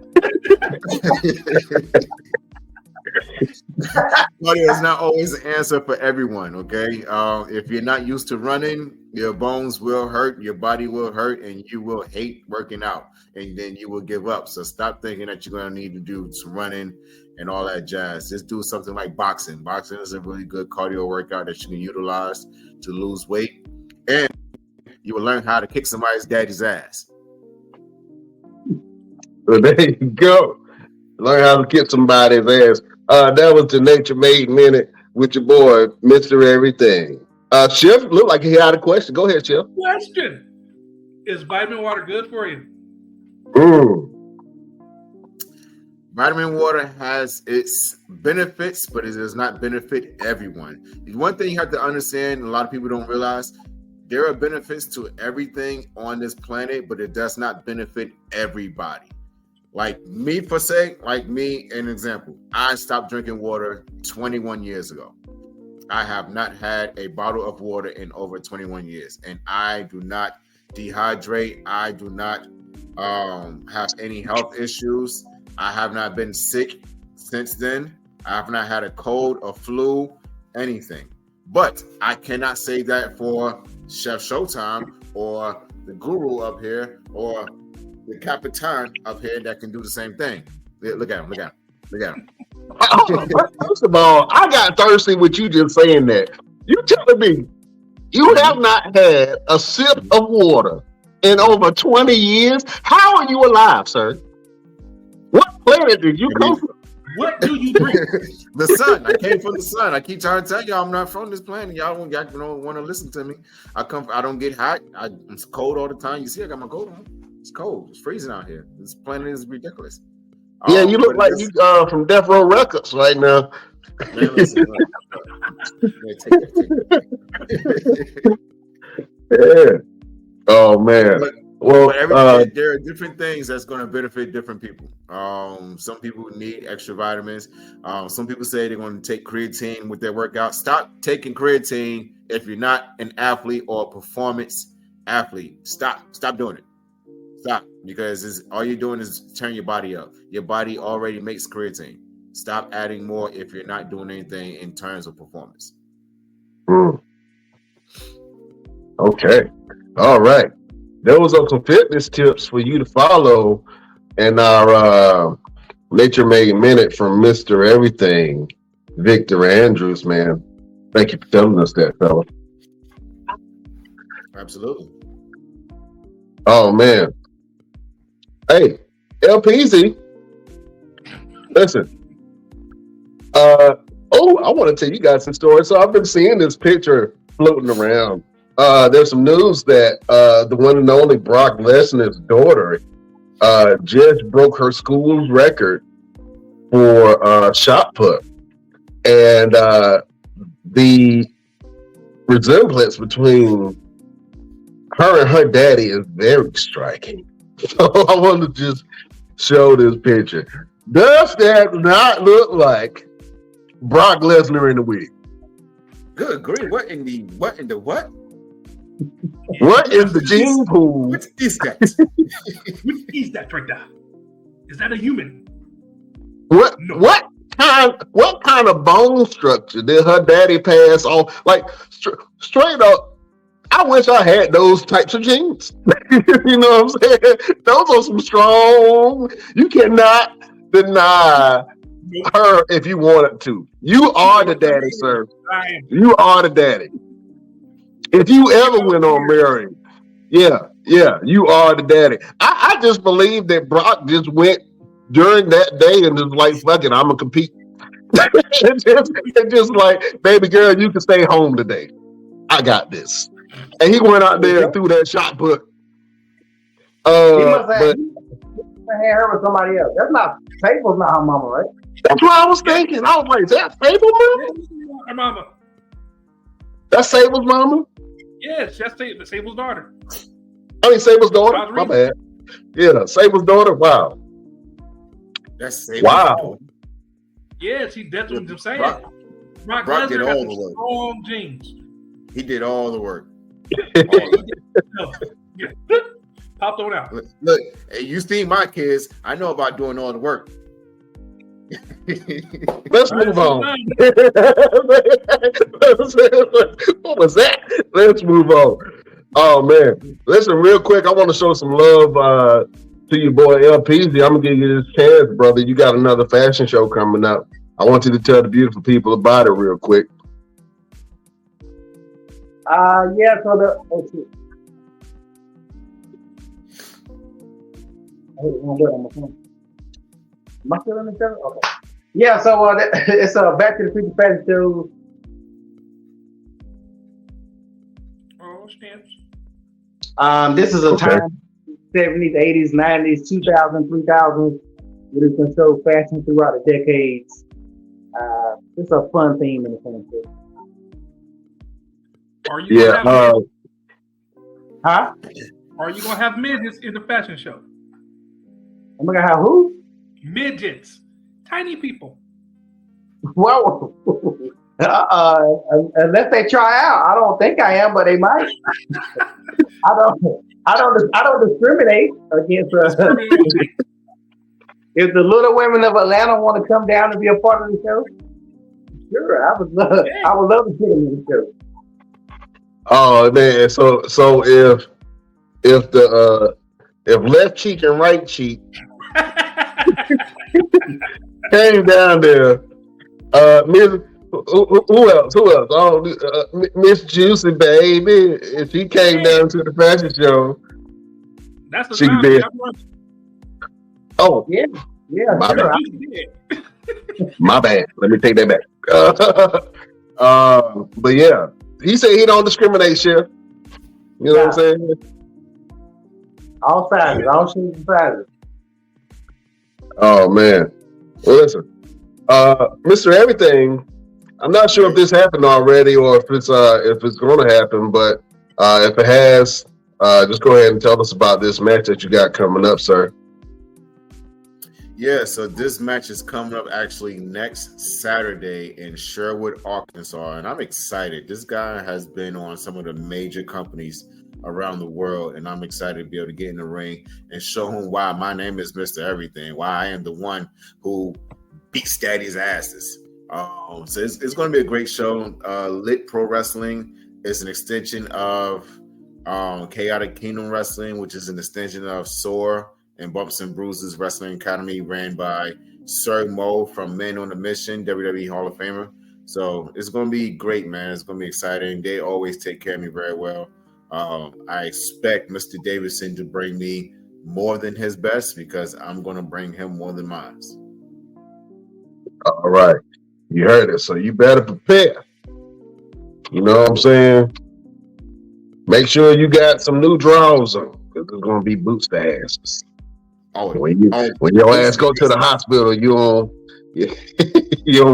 Cardio is not always the answer for everyone, okay? If you're not used to running, your bones will hurt, your body will hurt, and you will hate working out, and then you will give up. So stop thinking that you're going to need to do some running and all that jazz. Just do something like boxing. Boxing is a really good cardio workout that you can utilize to lose weight, and you will learn how to kick somebody's daddy's ass. So there you go. Learn how to kick somebody's ass. That was the Nature Made Minute with your boy, Mr. Everything. Chef, look like he had a question. Go ahead, Chef. Question: is vitamin water good for you? Vitamin water has its benefits, but it does not benefit everyone. One thing you have to understand, a lot of people don't realize, there are benefits to everything on this planet, but it does not benefit everybody. Like me, an example, I stopped drinking water 21 years ago. I have not had a bottle of water in over 21 years, and I do not dehydrate. I do not have any health issues. I have not been sick since then. I have not had a cold, a flu, anything. But I cannot say that for Chef Showtime or the guru up here or the Capitan up here that can do the same thing. Look at him. First of all, I got thirsty with you just saying that. You telling me you have not had a sip of water in over 20 years? How are you alive, sir? What planet did you come from? What do you drink? The sun. I came from the sun. I keep trying to tell y'all I'm not from this planet. Y'all don't want to listen to me. I don't get hot. It's cold all the time. You see, I got my coat on. It's cold. It's freezing out here. This planet is ridiculous. Yeah, you look like you from Death Row Records right now. Man, listen, look. Man, take that. Yeah. Oh man. Well, But there are different things that's going to benefit different people. Some people need extra vitamins. Some people say they're going to take creatine with their workout. Stop taking creatine if you're not an athlete or a performance athlete. Stop doing it. Stop, because all you're doing is turn your body up. Your body already makes creatine. Stop adding more if you're not doing anything in terms of performance. Okay. All right. Those are some fitness tips for you to follow in our Nature Made Minute from Mr. Everything, Victor Andrews, man. Thank you for telling us that, fella. Absolutely. Oh, man. Hey, LPZ. Listen. I want to tell you guys some stories. So I've been seeing this picture floating around. There's some news that the one and only Brock Lesnar's daughter just broke her school's record for shot put, and the resemblance between her and her daddy is very striking. So I want to just show this picture. Does that not look like Brock Lesnar in the wig? Good grief! What in the what? What is the gene pool? What is that? What is that right there? Is that a human? What No. what kind of bone structure did her daddy pass on? Like straight up, I wish I had those types of genes. You know what I'm saying? Those are some strong. You cannot deny her if you wanted to. You are the daddy, sir. I am. You are the daddy. If you ever went on marrying, yeah, you are the daddy. I just believe that Brock just went during that day and just like, fuck it, I'm gonna compete. It's just like, baby girl, you can stay home today. I got this. And he went out there and threw that shot put. He must have But had her with somebody else. That's not Fable's not her mama, right? that's what I was thinking. I was like, is that Fable mama? Her mama. That's Sable's mama? Yes, that's Sable's daughter. I mean, Sable's daughter? My bad. Yeah, Sable's daughter? Wow. That's safe. Wow. Yeah, that's what I'm saying. Brock Lesnar did got all some the work. strong genes. He did all the work. Yeah. Popped on out. Look, hey, you see my kids. I know about doing all the work. Let's move on. What was that? Let's move on. Oh man, listen real quick. I want to show some love to your boy LPZ. I'm gonna give you this chance, brother. You got another fashion show coming up. I want you to tell the beautiful people about it real quick. Yeah. So let's see. Am I still in the show? Okay. Yeah. So it's Back to the Future Fashion Show. Oh, stamps. This is a Okay. time 70s, 80s, 90s, 2000s, 3000s. Where it can show fashion throughout the decades. It's a fun theme in the fashion show. Are you gonna have midgets? Huh? Are you gonna have midgets in the fashion show? I'm gonna have who? Midgets, tiny people. Well, unless they try out, I don't think I am, but they might. I don't discriminate against. If the Little Women of Atlanta want to come down and be a part of the show, sure, I would love to see them in the show. Oh man, so if left cheek and right cheek came down there, Miss who else? Oh, Miss Juicy Baby. If she came down to the fashion show, That's the she time. did. Oh, Yeah, My sure. bad. My bad. Let me take that back. But yeah, he said he don't discriminate, Chef. You know what I'm saying? All sizes, all shapes and sizes. Oh man. Well, listen, Mr. Everything I'm not sure if this happened already or if it's going to happen, but if it has, just go ahead and tell us about this match that you got coming up, sir. Yeah, so this match is coming up actually next Saturday in Sherwood, Arkansas, and I'm excited. This guy has been on some of the major companies around the world, and I'm excited to be able to get in the ring and show him why my name is Mr. Everything, why I am the one who beats daddy's asses. So it's going to be a great show. Lit Pro Wrestling is an extension of Chaotic Kingdom Wrestling, which is an extension of SOAR and Bumps and Bruises Wrestling Academy, ran by Sir Mo from Men on a Mission, WWE Hall of Famer. So it's going to be great, man. It's going to be exciting. They always take care of me very well. I expect Mr. Davidson to bring me more than his best because I'm going to bring him more than mine. All right. You heard it. So you better prepare. You know what I'm saying? Make sure you got some new draws on because it's going to be boots to asses. When your ass go to the hospital, you don't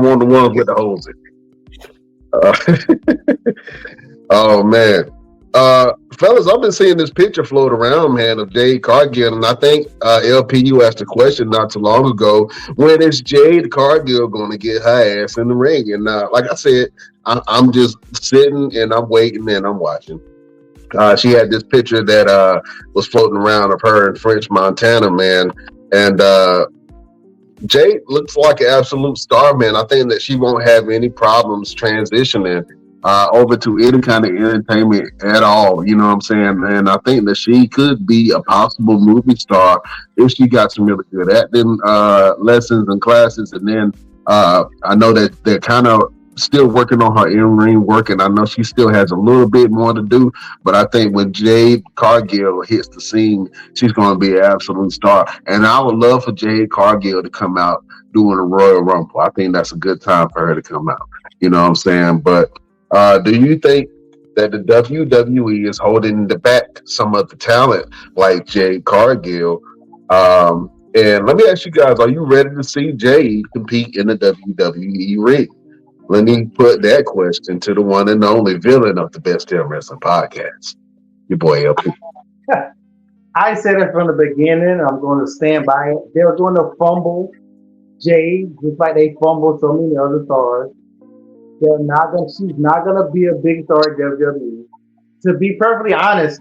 want the ones with the holes in it. Oh man, fellas, I've been seeing this picture float around, man, of Jade Cargill, and I think LP, you asked a question not too long ago. When is Jade Cargill going to get her ass in the ring? And like I said, I'm just sitting and I'm waiting and I'm watching. She had this picture that was floating around of her in French Montana, man. And Jade looks like an absolute star, man. I think that she won't have any problems transitioning over to any kind of entertainment at all. You know what I'm saying? And I think that she could be a possible movie star if she got some really good acting lessons and classes. And then I know that they're kind of still working on her in-ring work, and I know she still has a little bit more to do, but I think when Jade Cargill hits the scene, she's going to be an absolute star. And I would love for Jade Cargill to come out doing a Royal Rumble. I think that's a good time for her to come out. You know what I'm saying? But do you think that the WWE is holding back some of the talent like Jade Cargill? And let me ask you guys, are you ready to see Jade compete in the WWE ring? Let me put that question to the one and only villain of the Best Damn Wrestling Podcast, your boy LP. I said it from the beginning. I'm going to stand by it. They're going to fumble Jade just like they fumbled so many other stars. She's not going to be a big star at WWE. To be perfectly honest,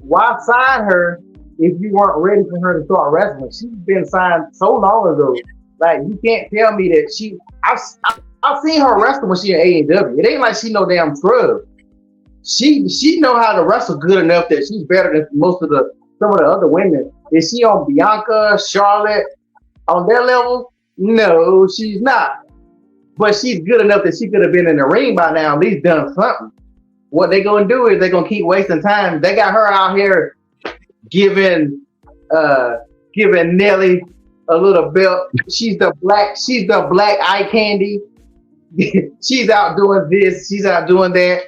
why sign her if you weren't ready for her to start wrestling? She's been signed so long ago. Like, you can't tell me that I've seen her wrestle when she in AEW. It ain't like she no damn scrub. She know how to wrestle good enough that she's better than some of the other women. Is she on Bianca, Charlotte, on their level? No, she's not. But she's good enough that she could have been in the ring by now, at least done something. What they gonna do is they're gonna keep wasting time. They got her out here giving Nelly a little belt. She's the black eye candy. She's out doing this, she's out doing that.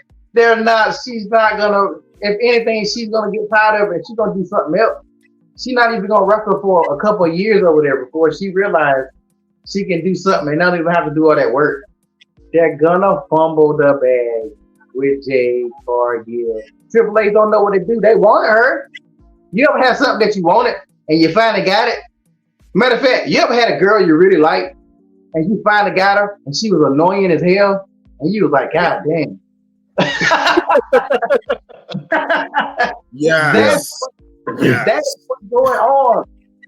She's not gonna, if anything, she's gonna get tired of it. She's gonna do something else. She's not even gonna wrestle for a couple of years over there before she realized she can do something and not even have to do all that work. They're gonna fumble the bag with Jade Cargill. Triple H don't know what to do. They wanted her. You ever had something that you wanted and you finally got it? Matter of fact, you ever had a girl you really liked and you finally got her and she was annoying as hell and you was like, God damn. Yes. That's what's going on.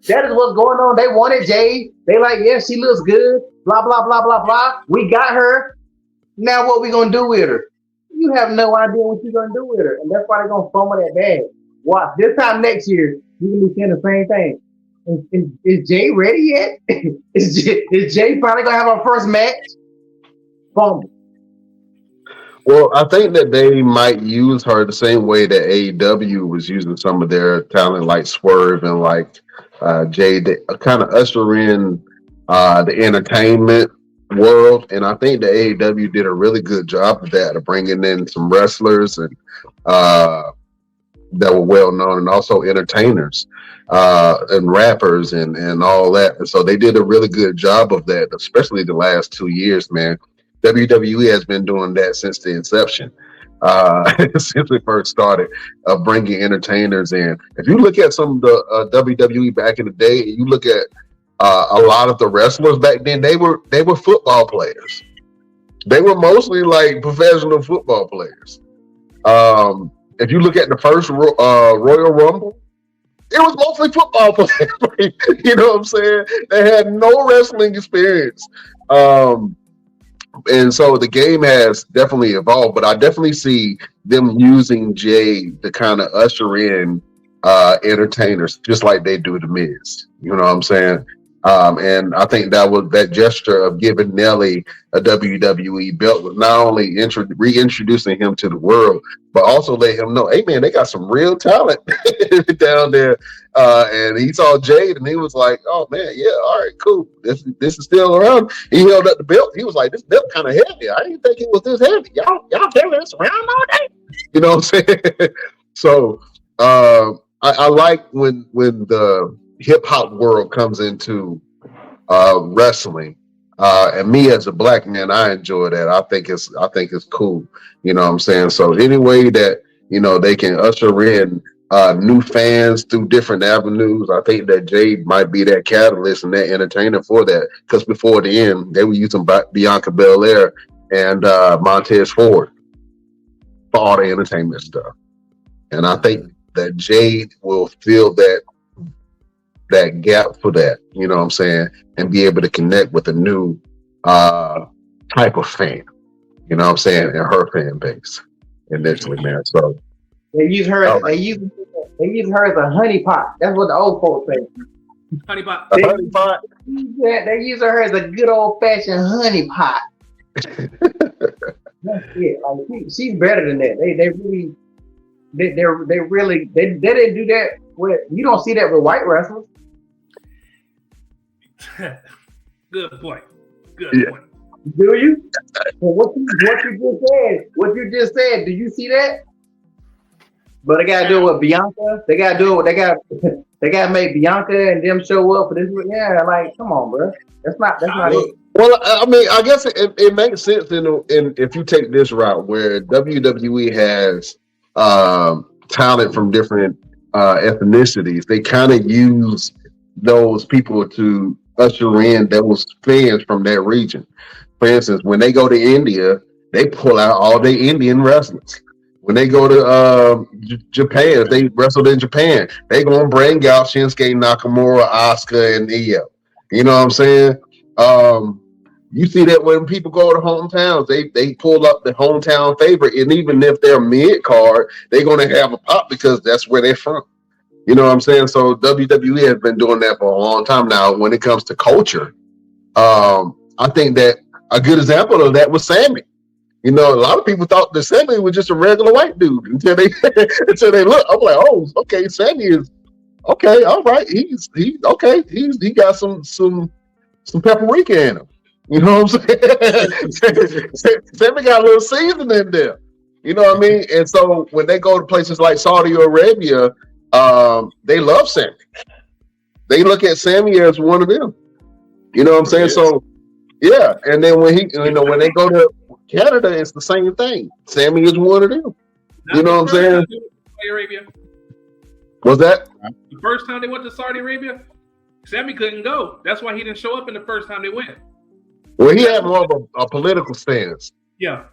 That is what's going on. They wanted Jade. They like, yeah, she looks good. Blah, blah, blah, blah, blah. We got her. Now what we gonna do with her? You have no idea what you're gonna do with her. And that's why they're gonna fumble that bag. Watch. This time next year, you're gonna be saying the same thing. Is Jay ready yet? is Jay probably gonna have our first match? Fumble. Well, I think that they might use her the same way that AEW was using some of their talent, like Swerve and like Jay, to kind of usher in the entertainment world. And I think the AEW did a really good job of that, of bringing in some wrestlers and that were well known, and also entertainers and rappers and all that. And so they did a really good job of that, especially the last 2 years, man. WWE has been doing that since the inception. Since we first started bringing entertainers in. If you look at some of the WWE back in the day, and you look at a lot of the wrestlers back then, they were football players. They were mostly like professional football players. If you look at the first Royal Rumble, it was mostly football players. You know what I'm saying? They had no wrestling experience. And so the game has definitely evolved, but I definitely see them using Jade to kind of usher in entertainers, just like they do the Miz. You know what I'm saying? And I think that gesture of giving Nelly a WWE belt was not only reintroducing him to the world, but also let him know, hey man, they got some real talent down there. And he saw Jade and he was like, oh man, yeah, all right, cool. This is still around. He held up the belt. He was like, this belt kind of heavy. I didn't think it was this heavy. Y'all carry this around all day. You know what I'm saying? So I like when the hip hop world comes into wrestling. And me as a black man, I enjoy that. I think it's cool. You know what I'm saying? So any way that, you know, they can usher in new fans through different avenues, I think that Jade might be that catalyst and that entertainer for that. Because before the end, they were using Bianca Belair and Montez Ford for all the entertainment stuff. And I think that Jade will fill that gap for that, you know what I'm saying, and be able to connect with a new type of fan, you know what I'm saying, in her fan base initially, man. So they use her as a honey pot. That's what the old folks say. Honey pot. Honey pot. They use her as a good old fashioned honey pot. That's it. Like she's better than that. They didn't do that with, you don't see that with white wrestlers. Good point. Point. Do you? Well, what you just said, do you see that? But they gotta do it with Bianca. They gotta make Bianca and them show up for this. Yeah, like come on, bro. That's not it. Well, I mean, I guess it makes sense in if you take this route where WWE has talent from different ethnicities. They kind of use those people to usher in those fans from that region. For instance, when they go to India, they pull out all the Indian wrestlers. When they go to Japan, if they wrestled in Japan, they gonna bring out Shinsuke Nakamura, Asuka, and Io. You know what I'm saying? You see that when people go to hometowns, they pull up the hometown favorite, and even if they're mid card, they're gonna have a pop because that's where they're from. You know what I'm saying? So WWE has been doing that for a long time now. When it comes to culture, I think that a good example of that was Sammy. You know, a lot of people thought that Sammy was just a regular white dude until they look. I'm like, oh, okay, Sammy is okay, all right. He's okay. He got some paprika in him. You know what I'm saying? Sammy got a little seasoning in there. You know what I mean? And so when they go to places like Saudi Arabia, they love Sammy. They look at Sammy as one of them. You know what I'm saying? Yes. So yeah, and then when when they go to Canada, it's the same thing. Sammy is one of them. You know what I'm saying? Saudi Arabia. Was that? The first time they went to Saudi Arabia, Sammy couldn't go. That's why he didn't show up in the first time they went. Well, he had more of a political stance. Yeah.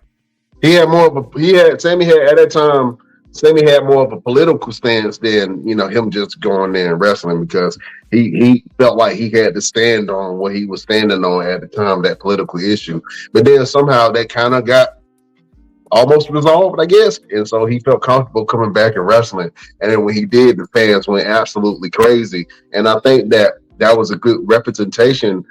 Sammy had at that time. Sammy had more of a political stance than him just going there and wrestling, because he felt like he had to stand on what he was standing on at the time, that political issue. But then somehow that kind of got almost resolved, I guess, and so he felt comfortable coming back and wrestling. And then when he did, the fans went absolutely crazy. And I think that was a good representation.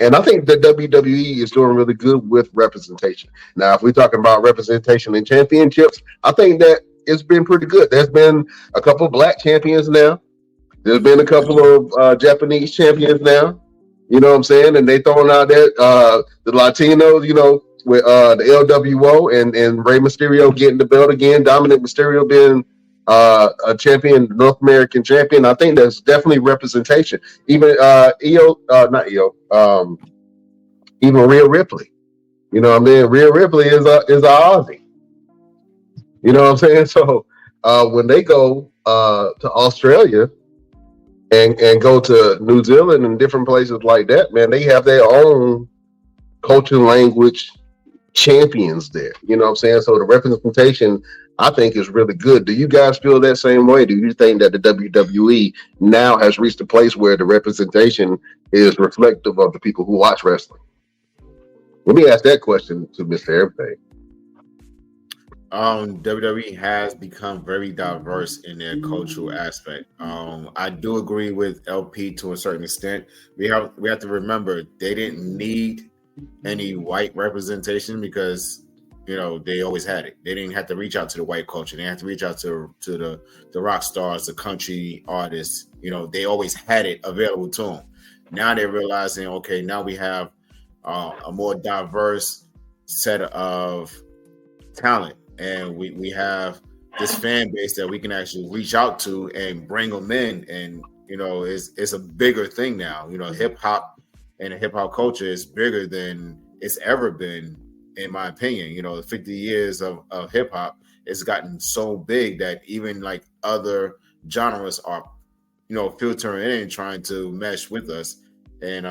And I think the WWE is doing really good with representation. Now, if we're talking about representation in championships, I think that it's been pretty good. There's been a couple of black champions now. There's been a couple of Japanese champions now. You know what I'm saying? And they throwing out there the Latinos, with the LWO and Rey Mysterio getting the belt again. Dominic Mysterio being a champion, North American champion. I think that's definitely representation. Even even Rhea Ripley, You know what I mean? Rhea Ripley is a Aussie. You know what I'm saying? So when they go to Australia and go to New Zealand and different places like that, man, they have their own culture, language champions there. You know what I'm saying? So the representation, I think, is really good. Do you guys feel that same way? Do you think that the WWE now has reached a place where the representation is reflective of the people who watch wrestling? Let me ask that question to Mr. Everything. WWE has become very diverse in their cultural aspect. I do agree with LP to a certain extent. We have to remember they didn't need any white representation because they always had it. They didn't have to reach out to the white culture. They had to reach out to the rock stars, the country artists. They always had it available to them. Now they're realizing, okay, now we have a more diverse set of talent, and we have this fan base that we can actually reach out to and bring them in. And it's a bigger thing now. Hip hop and the hip hop culture is bigger than it's ever been, in my opinion. 50 years of hip hop, it's gotten so big that even like other genres are, filtering in, trying to mesh with us and,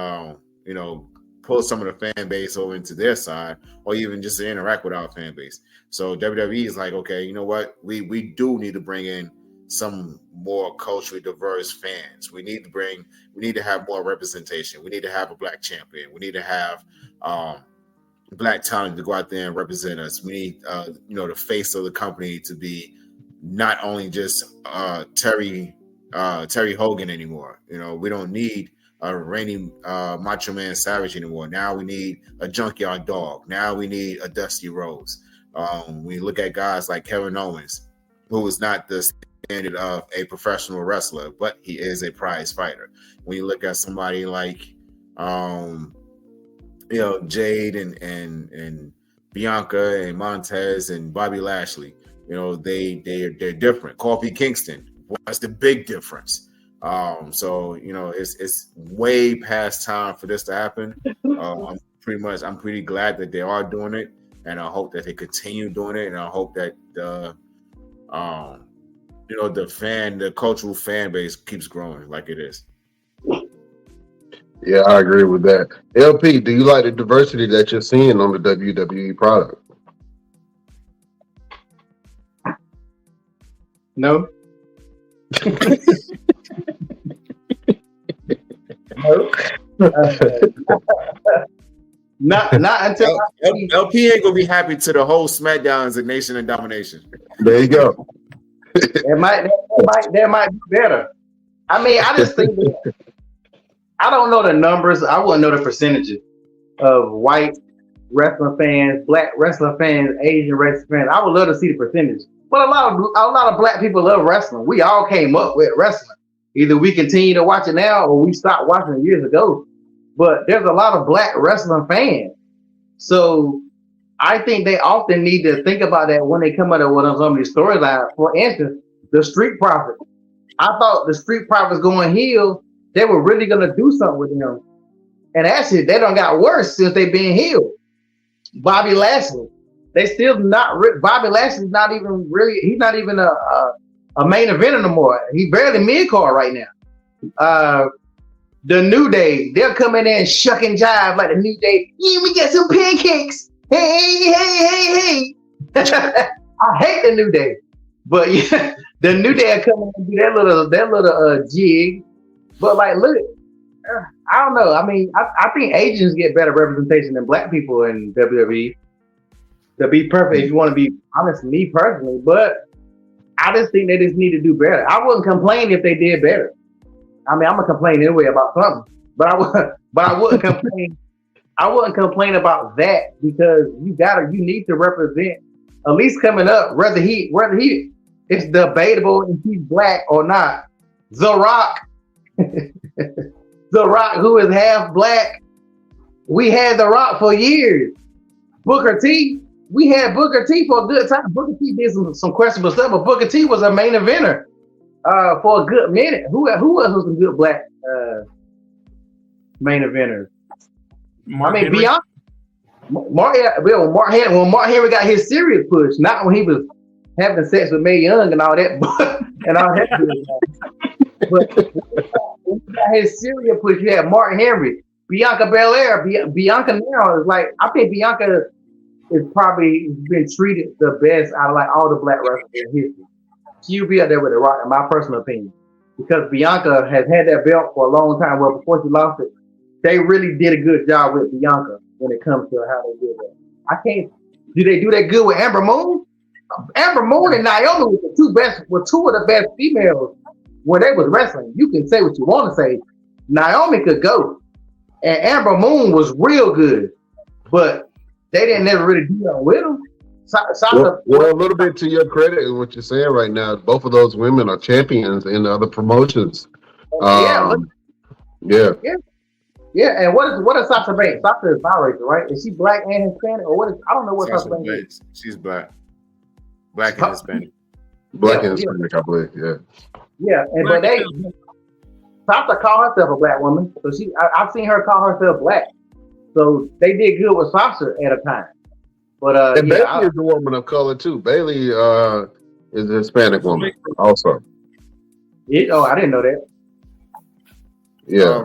pull some of the fan base over into their side, or even just to interact with our fan base. So WWE is like, okay, you know what? We do need to bring in some more culturally diverse fans. We need to have more representation. We need to have a black champion. We need to have black talent to go out there and represent us. We need the face of the company to be not only just Terry Hogan anymore. We don't need a reigning Macho Man Savage anymore. Now we need a Junkyard Dog. Now we need a Dusty Rhodes. We look at guys like Kevin Owens, who is not the standard of a professional wrestler, but he is a prize fighter. When you look at somebody like Jade and Bianca and Montez and Bobby Lashley, they're different. Kofi Kingston, what's the big difference? So it's way past time for this to happen. I'm pretty glad that they are doing it, and I hope that they continue doing it, and I hope that the cultural fan base keeps growing like it is. Yeah, I agree with that. LP, do you like the diversity that you're seeing on the WWE product? No. No. Not until LP ain't gonna be happy to the whole SmackDowns and Nation and Domination. There you go. That might be better. I mean, I just think that, I don't know the numbers. I wouldn't know the percentages of white wrestling fans, black wrestling fans, Asian wrestling fans. I would love to see the percentage. But a lot of black people love wrestling. We all came up with wrestling. Either we continue to watch it now or we stopped watching it years ago. But there's a lot of black wrestling fans. So I think they often need to think about that when they come out with some of these storylines. For instance, the Street Profits. I thought the Street Profits going heel, they were really going to do something with them. And actually, they done got worse since they been healed. Bobby Lashley. They still not, Bobby Lashley's not even really, he's not even a main event anymore. He's barely mid-card right now. The New Day, they're coming in shucking jive like the New Day. Yeah, we got some pancakes. Hey. I hate the New Day. But yeah, the New Day are coming and do that little jig. But like, look, I don't know. I mean, I think Asians get better representation than black people in WWE. To be perfect, if you want to be honest, me personally, but I just think they just need to do better. I wouldn't complain if they did better. I mean, I'm gonna complain anyway about something, but I wouldn't complain. I wouldn't complain about that because you need to represent, at least coming up, whether he it's debatable if he's black or not. The Rock, who is half black, we had The Rock for years. Booker T, we had Booker T for a good time. Booker T did some questionable stuff, but Booker T was a main eventer for a good minute. Who else was some good black main eventers? Bianca. Mark Henry got his serious push, not when he was having sex with Mae Young and all that, and all that. But when he got his serious push, you had Mark Henry, Bianca Belair. Bianca now is like, I think Bianca is probably been treated the best out of like all the black wrestlers in history. She'll be up there with The Rock, in my personal opinion, because Bianca has had that belt for a long time. Well, before she lost it, they really did a good job with Bianca when it comes to how they did that. I can't. Do they do that good with Amber Moon? Amber Moon and Naomi were two of the best females when they was wrestling. You can say what you want to say. Naomi could go, and Amber Moon was real good, but they didn't never really do that with them. Well, a little bit to your credit in what you're saying right now, both of those women are champions in other promotions. Yeah. And what is Sasha Banks? Sasha is biracial, right? Is she black and Hispanic, or what is? I don't know what Sasha Banks is. She's black and Hispanic. Black and Hispanic, I believe. Yeah. Yeah, but Sasha called herself a black woman, so I've seen her call herself black. So they did good with Sasha at a time. But and Bailey is a woman of color too. Bailey is a Hispanic woman also. I didn't know that. Yeah.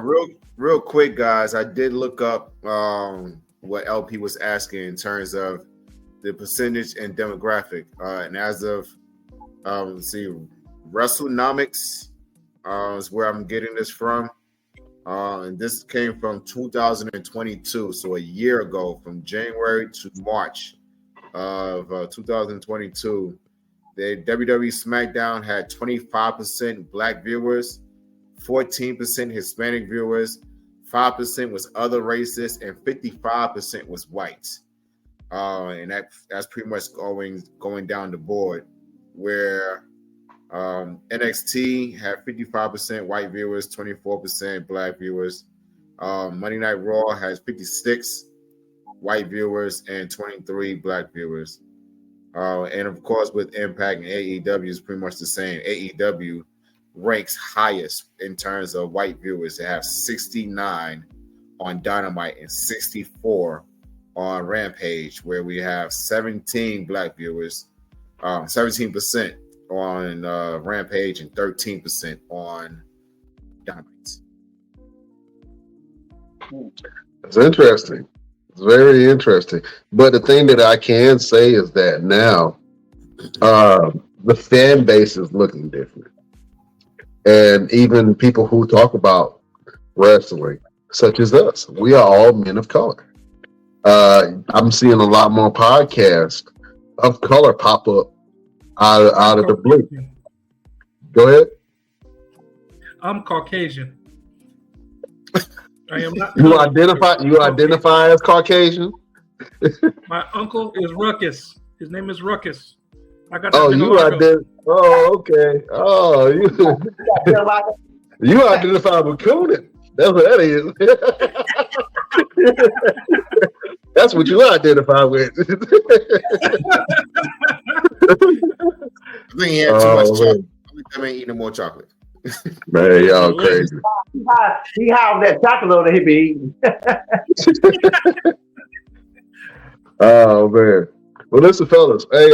Real quick, guys, I did look up what LP was asking in terms of the percentage and demographic. And as of let's see, WrestleNomics is where I'm getting this from. And this came from 2022, so a year ago, from January to March of 2022. The WWE SmackDown had 25% black viewers, 14% Hispanic viewers, 5% was other races, and 55% was whites. And that's pretty much going down the board, where NXT had 55% white viewers, 24% black viewers. Monday Night Raw has 56 white viewers and 23 black viewers. And of course, with Impact and AEW is pretty much the same. AEW ranks highest in terms of white viewers. They have 69 on Dynamite and 64 on Rampage, where we have 17 black viewers, 17% on Rampage and 13% on Dynamite. It's interesting. It's very interesting. But the thing that I can say is that now the fan base is looking different. And even people who talk about wrestling, such as us, we are all men of color. I'm seeing a lot more podcasts of color pop up out of the blue. Go ahead. I'm Caucasian. I am not. You identify as Caucasian? My uncle is Ruckus. His name is Ruckus. I got. Oh, okay. Oh, you identify with Coonan. That's what that is. That's what you identify with. I think he had too much chocolate. I ain't eating more chocolate. Man, y'all crazy. He high that chocolate that he be eating. Oh man. Well, listen, fellas. Hey,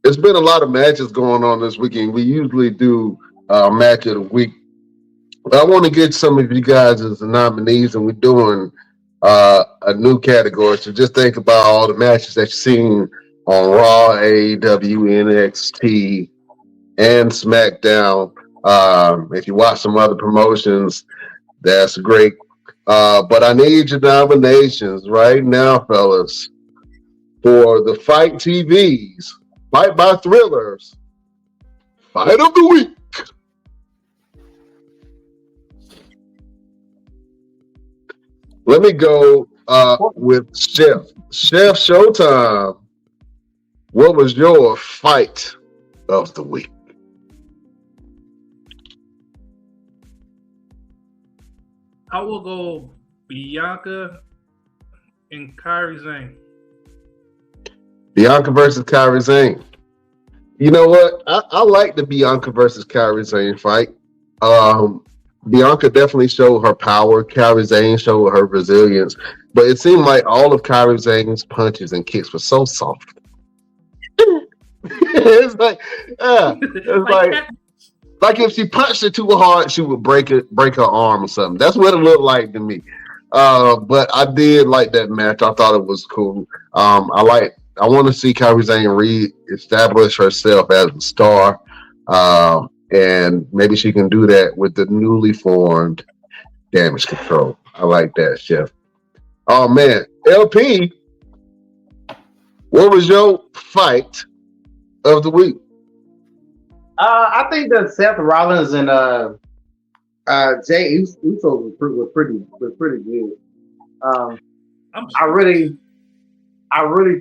it's been a lot of matches going on this weekend. We usually do a match of the week. I want to get some of you guys as the nominees, and we're doing a new category. So just think about all the matches that you've seen on Raw, AEW, NXT, and SmackDown. If you watch some other promotions, that's great. But I need your nominations right now, fellas, for the Fight TV's Fight by Thrillers Fight of the Week. Let me go with Chef. Chef Showtime, what was your fight of the week? I will go Bianca and Kairi Sane. Bianca versus Kairi Sane. You know what? I like the Bianca versus Kairi Sane fight. Bianca definitely showed her power. Kairi Sane showed her resilience. but it seemed like all of Kairi Sane's punches and kicks were so soft. It's like, it's like that. if she punched it too hard, she would break her arm or something. That's what it looked like to me. But I did like that match. I thought it was cool. I want to see Kairi Sane reestablish herself as a star. And maybe she can do that with the newly formed Damage Control. I like that, Chef. Oh man, LP, what was your fight of the week? I think that Seth Rollins and Jay Uso was pretty good. I really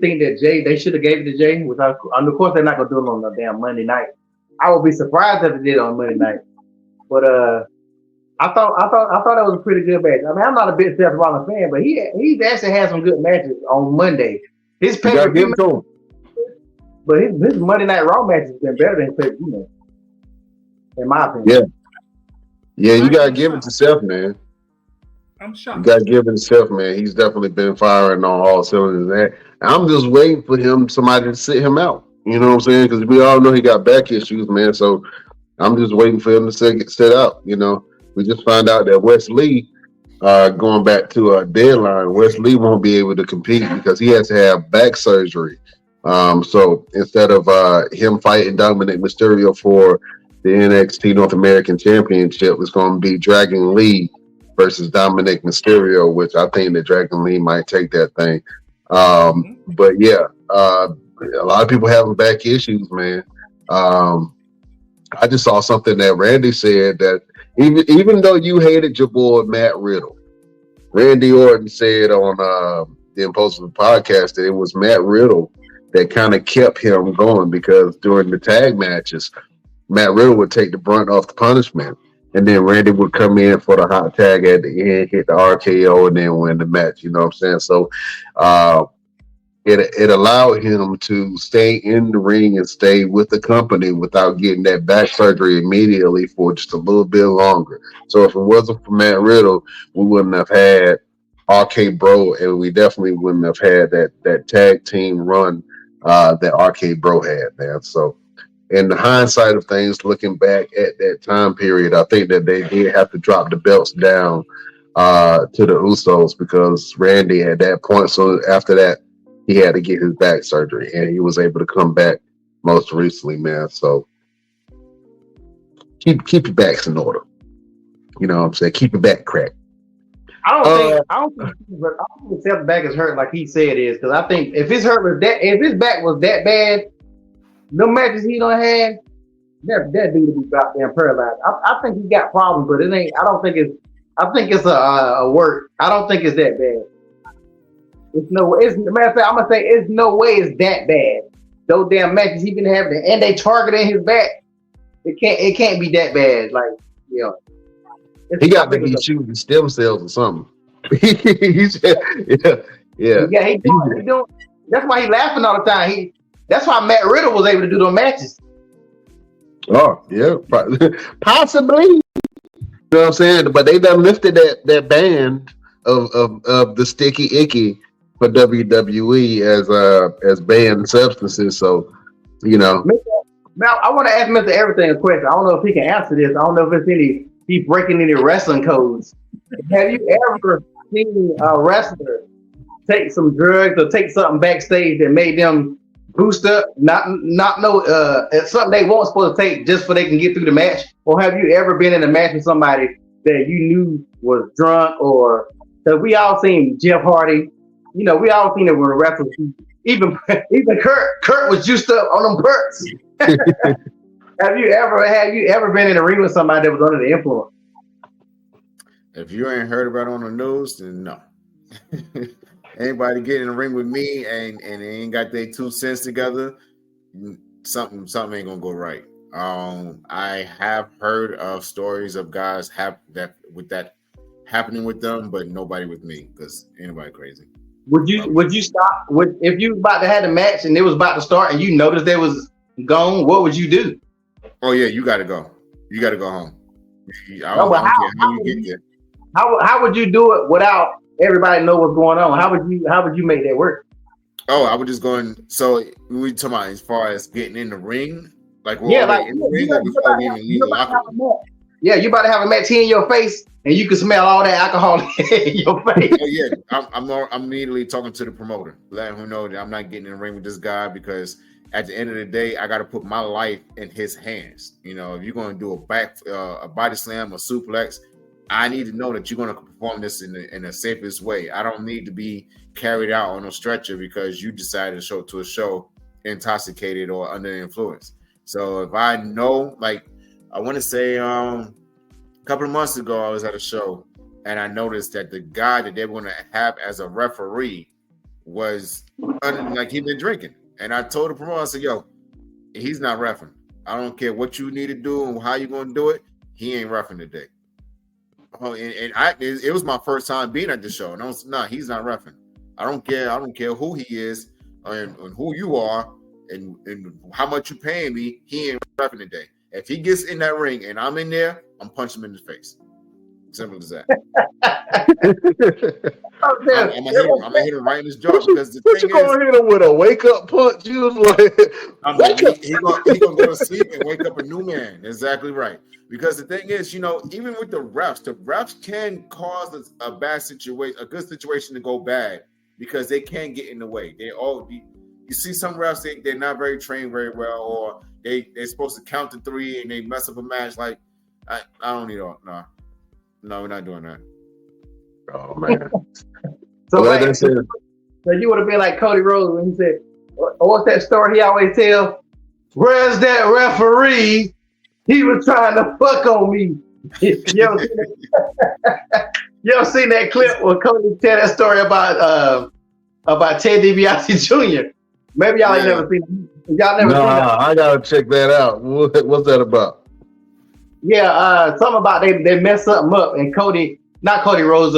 think that they should have gave it to Jay. Without, of course, they're not gonna do it on the damn Monday night. I would be surprised if they did it on Monday night. But I thought that was a pretty good match. I mean, I'm not a big Seth Rollins fan, but he's actually had some good matches on Monday. His pay-per-view, but his Monday Night Raw match has been better than pay-per-view, in my opinion. Yeah, you gotta give it to Seth, man. I'm shocked. You gotta give it to Seth, man. He's definitely been firing on all cylinders. I'm just waiting for somebody to sit him out. You know what I'm saying? Because we all know he got back issues, man. So I'm just waiting for him to get set out. You know, we just found out that Wes Lee, going back to a deadline, Wes Lee won't be able to compete because he has to have back surgery. So instead of him fighting Dominic Mysterio for the NXT North American Championship, it's going to be Dragon Lee versus Dominic Mysterio, which I think that Dragon Lee might take that thing. But yeah, a lot of people having back issues, man. I just saw something that Randy said that even though you hated your boy Matt Riddle, Randy Orton said on the Impulsive podcast that it was Matt Riddle that kind of kept him going because during the tag matches, Matt Riddle would take the brunt off the punishment. And then Randy would come in for the hot tag at the end, hit the RKO, and then win the match. You know what I'm saying? So it allowed him to stay in the ring and stay with the company without getting that back surgery immediately for just a little bit longer. So if it wasn't for Matt Riddle, we wouldn't have had RK Bro, and we definitely wouldn't have had that tag team run that RK Bro had, man. So in the hindsight of things, looking back at that time period, I think that they did have to drop the belts down to the Usos because Randy at that point, so after that, he had to get his back surgery, and he was able to come back most recently, man. So keep your backs in order. You know what I'm saying? Keep your back cracked. I don't think Seth's back is hurt like he said it is, because I think if his back was that bad, no matches he done had, that dude would be goddamn paralyzed. I think he got problems, but it ain't. I think it's a work. I don't think it's that bad. It's no way. Matter of fact, I'm gonna say it's no way it's that bad. Those damn matches he been having, and they targeting his back. It can't be that bad. Like, you know, he got to be shooting stem cells or something. He said, yeah. He doing. That's why he laughing all the time. That's why Matt Riddle was able to do those matches. Oh yeah, possibly. You know what I'm saying? But they done lifted that band of the sticky icky for WWE as banned substances. So, you know. Now I want to ask Mr. Everything a question. I don't know if he can answer this. I don't know if he's breaking any wrestling codes. Have you ever seen a wrestler take some drugs or take something backstage that made them boost up, not know something they weren't supposed to take just so they can get through the match? Or have you ever been in a match with somebody that you knew was drunk? Or because we all seen Jeff Hardy, you know, we all seen it when the wrestlers, even Kurt was juiced up on them perks. Have you ever been in a ring with somebody that was under the influence? If you ain't heard about it on the news, then no. Anybody get in the ring with me and they ain't got their 2 cents together, something ain't gonna go right. I have heard of stories of guys with that happening with them, but nobody with me because anybody crazy. Would you stop? If you about to have a match and it was about to start and you noticed they was gone, what would you do? Oh yeah, you gotta go. You gotta go home. How would you do it without everybody know what's going on. How would you make that work? Oh, I was just going. So we talking about as far as getting in the ring, like we're Yeah, already like in the ring, or before we even leave the locker room. Yeah, you about to have a match in your face, and you can smell all that alcohol in your face. Oh yeah, I'm immediately talking to the promoter, letting him know that I'm not getting in the ring with this guy because at the end of the day, I got to put my life in his hands. You know, if you're going to do a body slam, a suplex, I need to know that you're going to perform this in the safest way. I don't need to be carried out on a stretcher because you decided to show up to a show intoxicated or under the influence. So if I know, like, I want to say a couple of months ago, I was at a show and I noticed that the guy that they were going to have as a referee was like he'd been drinking. And I told the promoter, I said, yo, he's not reffing. I don't care what you need to do and how you're going to do it. He ain't reffing today. Oh, it was my first time being at the show. And I was, he's not reffing. I don't care. I don't care who he is and who you are and how much you paying me. He ain't reffing today. If he gets in that ring and I'm in there, I'm punching him in the face. Simple as that. I'm gonna hit him right in his jaw because the What thing you gonna hit him with a wake up punch? You was like, he gonna go to sleep and wake up a new man. Exactly right. Because the thing is, you know, even with the refs can cause a bad situation, a good situation to go bad because they can get in the way. You see some refs they're not very trained very well, or they're supposed to count to 3 and they mess up a match. Like I don't need all. No, we're not doing that. oh man. So you would have been like Cody Rhodes when he said, what's that story he always tells? Where's that referee? He was trying to fuck on me. You ever seen that clip where Cody tell that story about Ted DiBiase Jr.? Maybe y'all ain't never seen it. Y'all never seen that. I gotta check that out. What's that about? Yeah, something about they messed something up and not Cody Rhodes,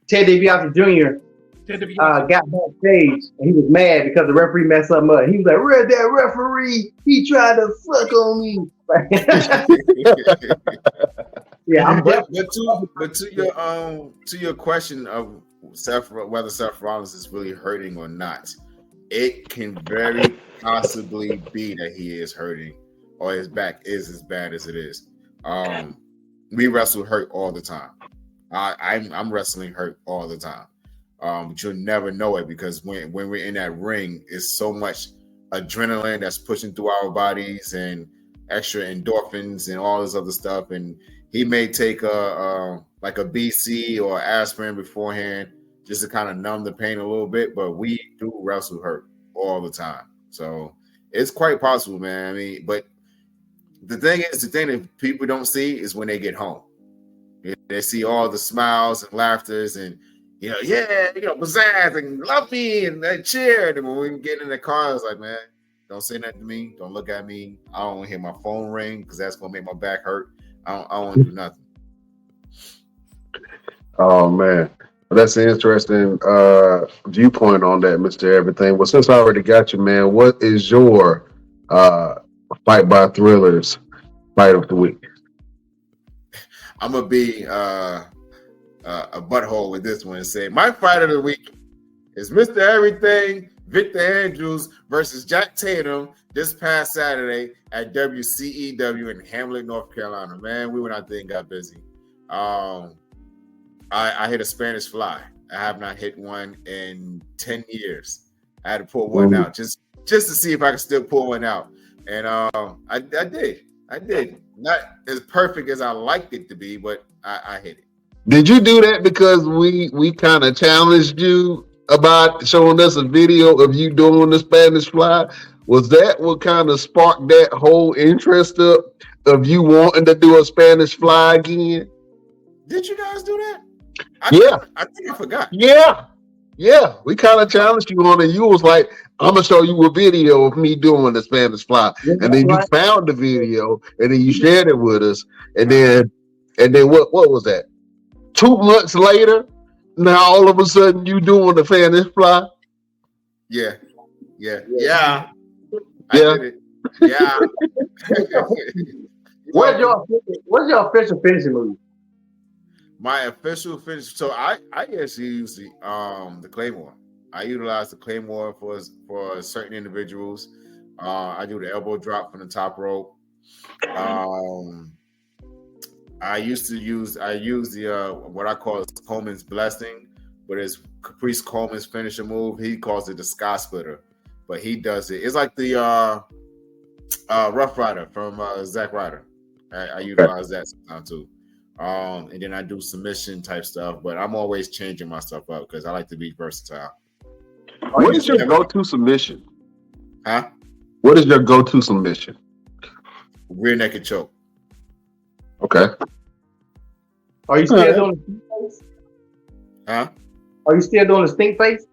Ted DiBiase Jr. Got backstage and he was mad because the referee messed something up. He was like, "Where's that referee? He tried to fuck on me." Yeah, but to your question of whether Seth Rollins is really hurting or not, it can very possibly be that he is hurting or his back is as bad as it is. We wrestle hurt all the time. I'm wrestling hurt all the time. But you'll never know it because when we're in that ring, it's so much adrenaline that's pushing through our bodies and extra endorphins and all this other stuff. And he may take a BC or aspirin beforehand just to kind of numb the pain a little bit, but we do wrestle hurt all the time. So it's quite possible, man. I mean, but the thing that people don't see is when they get home. They see all the smiles and laughters and, pizzazz and love me and they cheered. And when we get in the car, it's like, man, don't say nothing to me. Don't look at me. I don't want to hear my phone ring because that's going to make my back hurt. I don't want to do nothing. Oh, man. Well, that's an interesting viewpoint on that, Mr. Everything. Well, since I already got you, man, what is your Fight by Thrillers fight of the week? I'm going to be a butthole with this one and say my fight of the week is Mr. Everything, Victor Andrews versus Jack Tatum this past Saturday at WCEW in Hamlet, North Carolina. Man, we went out there and got busy. I hit a Spanish fly. I have not hit one in 10 years. I had to pull one out just to see if I could still pull one out. And I did. Not as perfect as I liked it to be, but I hit it. Did you do that because we kind of challenged you about showing us a video of you doing the Spanish fly? Was that what kind of sparked that whole interest up of you wanting to do a Spanish fly again? Did you guys do that? I think I forgot. Yeah. We kind of challenged you on it. You was like, I'm gonna show you a video of me doing the Spanish fly, and then you found the video, and then you shared it with us, and then what was that? 2 months later, now all of a sudden you doing the Spanish fly? Yeah. I did it. Yeah. What's your official finishing move? My official finish. So I actually use the Claymore. I utilize the Claymore for certain individuals. I do the elbow drop from the top rope. I use the what I call Coleman's blessing, but it's Caprice Coleman's finisher move. He calls it the Sky Splitter, but he does it. It's like the Rough Rider from Zack Ryder. I utilize that sometimes too. And then I do submission type stuff, but I'm always changing my stuff up because I like to be versatile. What is your go-to submission? Huh? What is your go-to submission? Rear naked choke. Okay. Are you still doing the stink face? Huh? Are you still doing the stink face?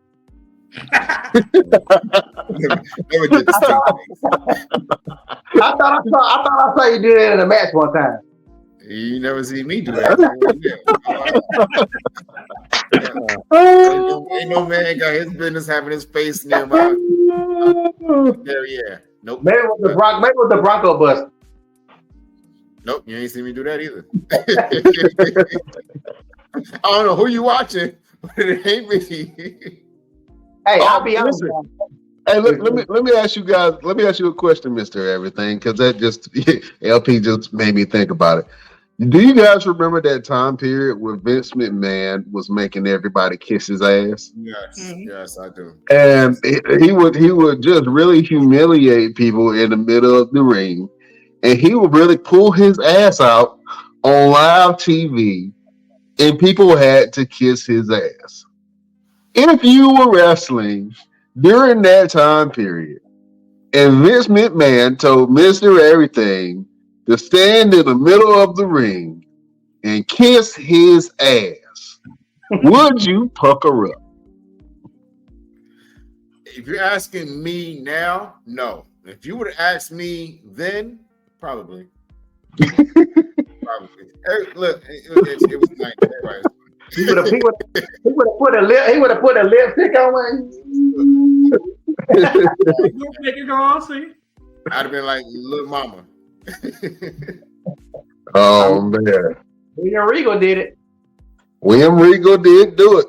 Never did the I thought I saw you do that in a match one time. You never see me do that. Ain't no man got his business having his face near my. Yeah. Nope. Maybe it was the Bronco bust. Nope, you ain't seen me do that either. I don't know who you watching, but it ain't me. Hey, I'll be honest. Hey, let me ask you guys. Let me ask you a question, Mr. Everything, because that just LP just made me think about it. Do you guys remember that time period where Vince McMahon was making everybody kiss his ass? Yes, I do. And he would just really humiliate people in the middle of the ring, and he would really pull his ass out on live TV, and people had to kiss his ass. If you were wrestling during that time period, and Vince McMahon told Mr. Everything to stand in the middle of the ring and kiss his ass, would you pucker up? If you're asking me now, no. If you would have asked me then, probably. Probably. Look, it was nice. He would have put a lipstick on. I'd have been like, little mama. Oh man, William Regal did it. William Regal did do it.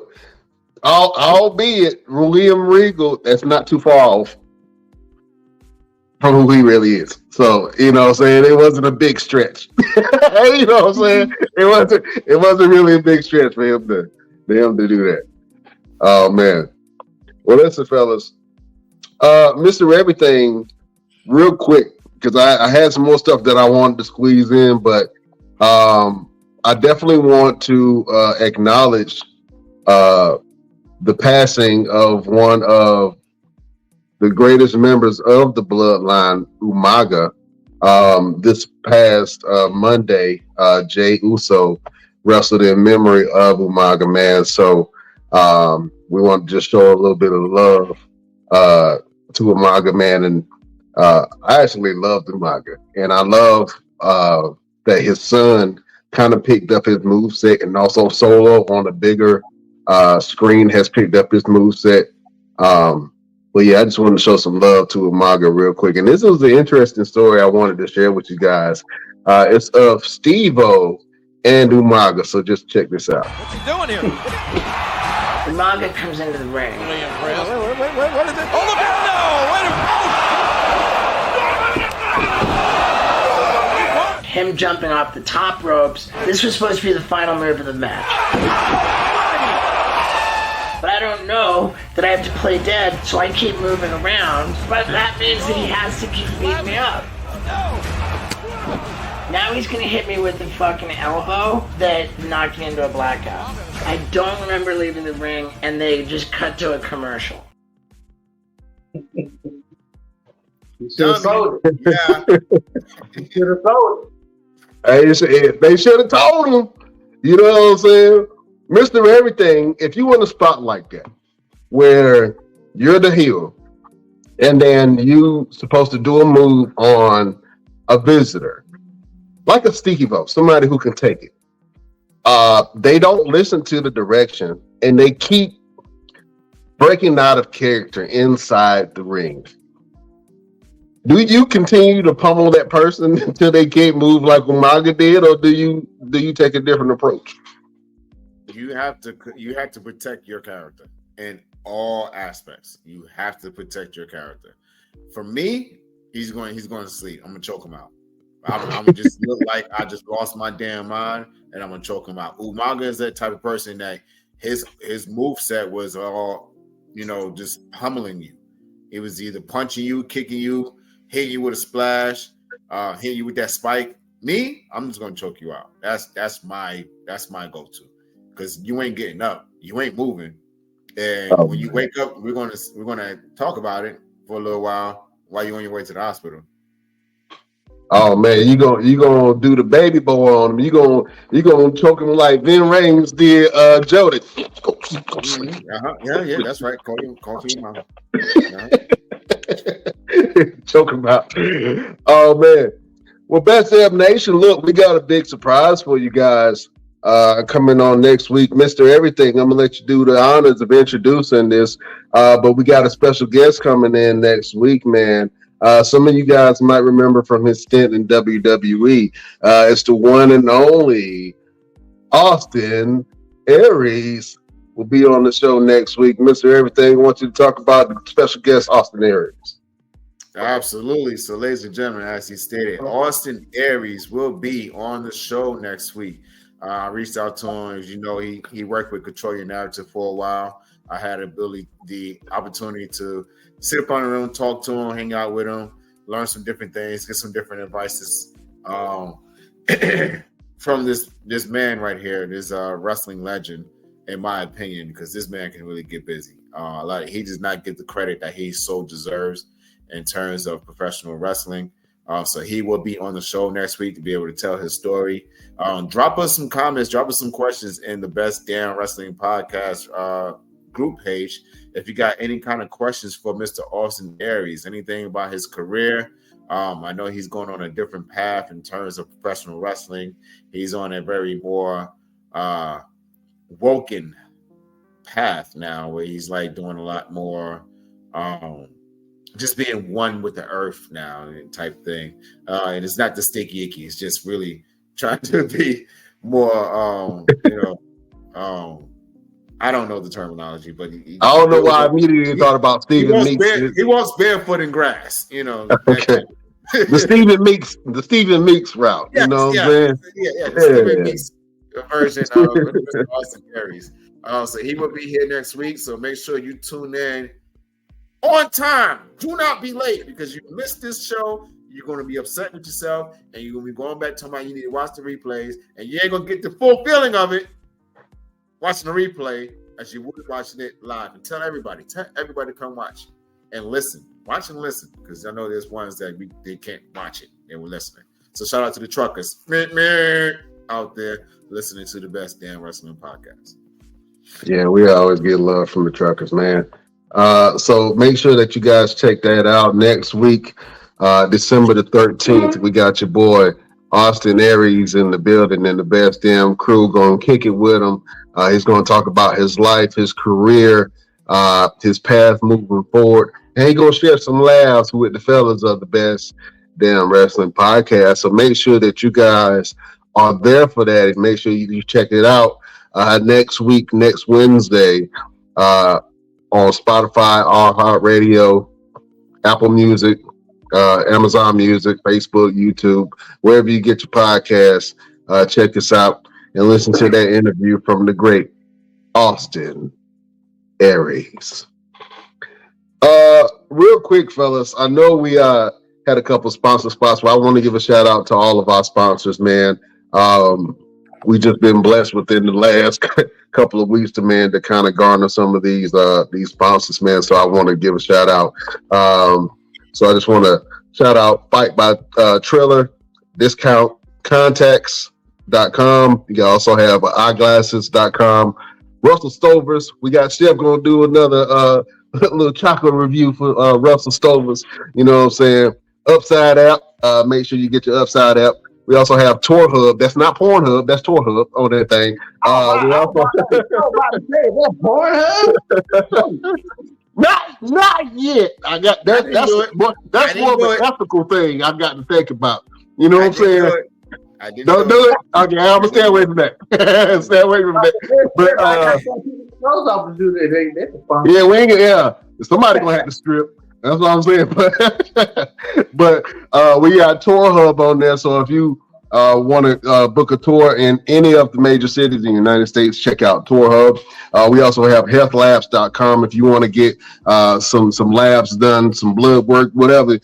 Albeit William Regal, that's not too far off from who he really is. So, you know what I'm saying? It wasn't a big stretch. You know what I'm saying? It wasn't really a big stretch for him to do that. Oh man. Well, listen, fellas. Mr. Everything, real quick, because I had some more stuff that I wanted to squeeze in, but I definitely want to acknowledge the passing of one of the greatest members of the bloodline, Umaga. This past Monday, Jey Uso wrestled in memory of Umaga, man. So we want to just show a little bit of love to Umaga, man. And I actually loved Umaga, and I love that his son kind of picked up his moveset, and also Solo on a bigger screen has picked up his moveset. But yeah, I just wanted to show some love to Umaga real quick. And this was an interesting story I wanted to share with you guys. It's of Steve-O and Umaga. So just check this out. What's he doing here? Umaga comes into the ring. What is it? Oh, look out! No! Wait a Him jumping off the top ropes. This was supposed to be the final move of the match. But I don't know that I have to play dead, so I keep moving around. But that means that he has to keep beating me up. Now he's gonna hit me with the fucking elbow that knocked me into a blackout. I don't remember leaving the ring, and they just cut to a commercial. He should have sold it. Yeah. He should have sold Hey, they should have told him. You know what I'm saying? Mr. Everything, if you want a spot like that, where you're the heel, and then you supposed to do a move on a visitor, like a Steve-O, somebody who can take it. They don't listen to the direction, and they keep breaking out of character inside the ring. Do you continue to pummel that person until they can't move like Umaga did, or do you take a different approach? you have to protect your character in all aspects. You have to protect your character. For me, he's going to sleep. I'm gonna choke him out. I'm just look like I just lost my damn mind, and I'm gonna choke him out. Umaga is that type of person that his moveset was all, just pummeling you. It was either punching you, kicking you, hitting you with a splash, hitting you with that spike. Me, I'm just gonna choke you out. That's my go-to, because you ain't getting up, you ain't moving, and when you wake up, we're gonna talk about it for a little while you're on your way to the hospital. Oh man, you gonna do the baby boy on him. You gonna choke him like Vin Rames did Jody. Yeah, that's right. Call your mama. Choke him out. Oh man. Well, Best Damn Nation, look, we got a big surprise for you guys coming on next week. Mr. Everything, I'm gonna let you do the honors of introducing this, but we got a special guest coming in next week, man. Some of you guys might remember from his stint in WWE. It's the one and only Austin Aries will be on the show next week. Mr. Everything, I want you to talk about the special guest, Austin Aries. Absolutely. So, ladies and gentlemen, as he stated, Austin Aries will be on the show next week. I reached out to him. As you know, he worked with Control Your Narrative for a while. I had the opportunity to sit up on the room, talk to him, hang out with him, learn some different things, get some different advices from this man right here, this wrestling legend, in my opinion, because this man can really get busy. He does not get the credit that he so deserves in terms of professional wrestling. So he will be on the show next week to be able to tell his story. Drop us some comments, drop us some questions in the Best Damn Wrestling Podcast group page. If you got any kind of questions for Mr. Austin Aries, anything about his career, I know he's going on a different path in terms of professional wrestling. He's on a very more woken path now, where he's like doing a lot more just being one with the earth now type thing. And it's not the sticky icky. It's just really trying to be more, I don't know the terminology, but I don't know why I immediately thought about Stephen Meeks. He walks barefoot in grass, Okay. The Stephen Meeks route. Yes, you know what I'm saying? The Stephen Meeks version of Austin Aries. So he will be here next week. So make sure you tune in on time. Do not be late, because you missed this show. You're going to be upset with yourself, and you're going to be going back to you need to watch the replays, and you ain't going to get the full feeling of it watching the replay as you would watching it live. And tell everybody to come watch and listen. Watch and listen, because I know there's ones that they can't watch it. They were listening. So shout out to the truckers out there listening to the Best Damn Wrestling Podcast. Yeah, we always get love from the truckers, man. So make sure that you guys check that out next week, December the 13th. We got your boy Austin Aries in the building, and the Best Damn crew going to kick it with him. He's going to talk about his life, his career, his path moving forward, and he's going to share some laughs with the fellas of the Best Damn Wrestling Podcast. So make sure that you guys are there for that, and make sure you check it out next week, next Wednesday, on Spotify, iHeartRadio, Apple Music, Amazon Music, Facebook, YouTube, wherever you get your podcasts. Check us out and listen to that interview from the great Austin Aries. Real quick, fellas, I know we had a couple sponsor spots, but I want to give a shout out to all of our sponsors, man. We just been blessed within the last couple of weeks to kind of garner some of these sponsors, man. So I want to give a shout out. So I just want to shout out Fight by Triller, Discount Contacts.com. You also have eyeglasses.com. Russell Stovers. We got Chef going to do another little chocolate review for Russell Stovers. You know what I'm saying? Upside app. Make sure you get your Upside app. We also have Tour Hub. That's not Pornhub. That's Tour Hub on that thing. We also not yet. I got that. That's more of an ethical thing I got to think about. You know what I'm saying? I did Don't do it. Okay, I'm gonna stay away from that. Stay away from that. But I saw people clothes off to do that. That's a fun. yeah, we ain't gonna. Yeah, somebody gonna have to strip. That's what I'm saying. But we got Tour Hub on there. So if you want to book a tour in any of the major cities in the United States, check out Tour Hub. We also have healthlabs.com if you want to get some labs done, some blood work, whatever.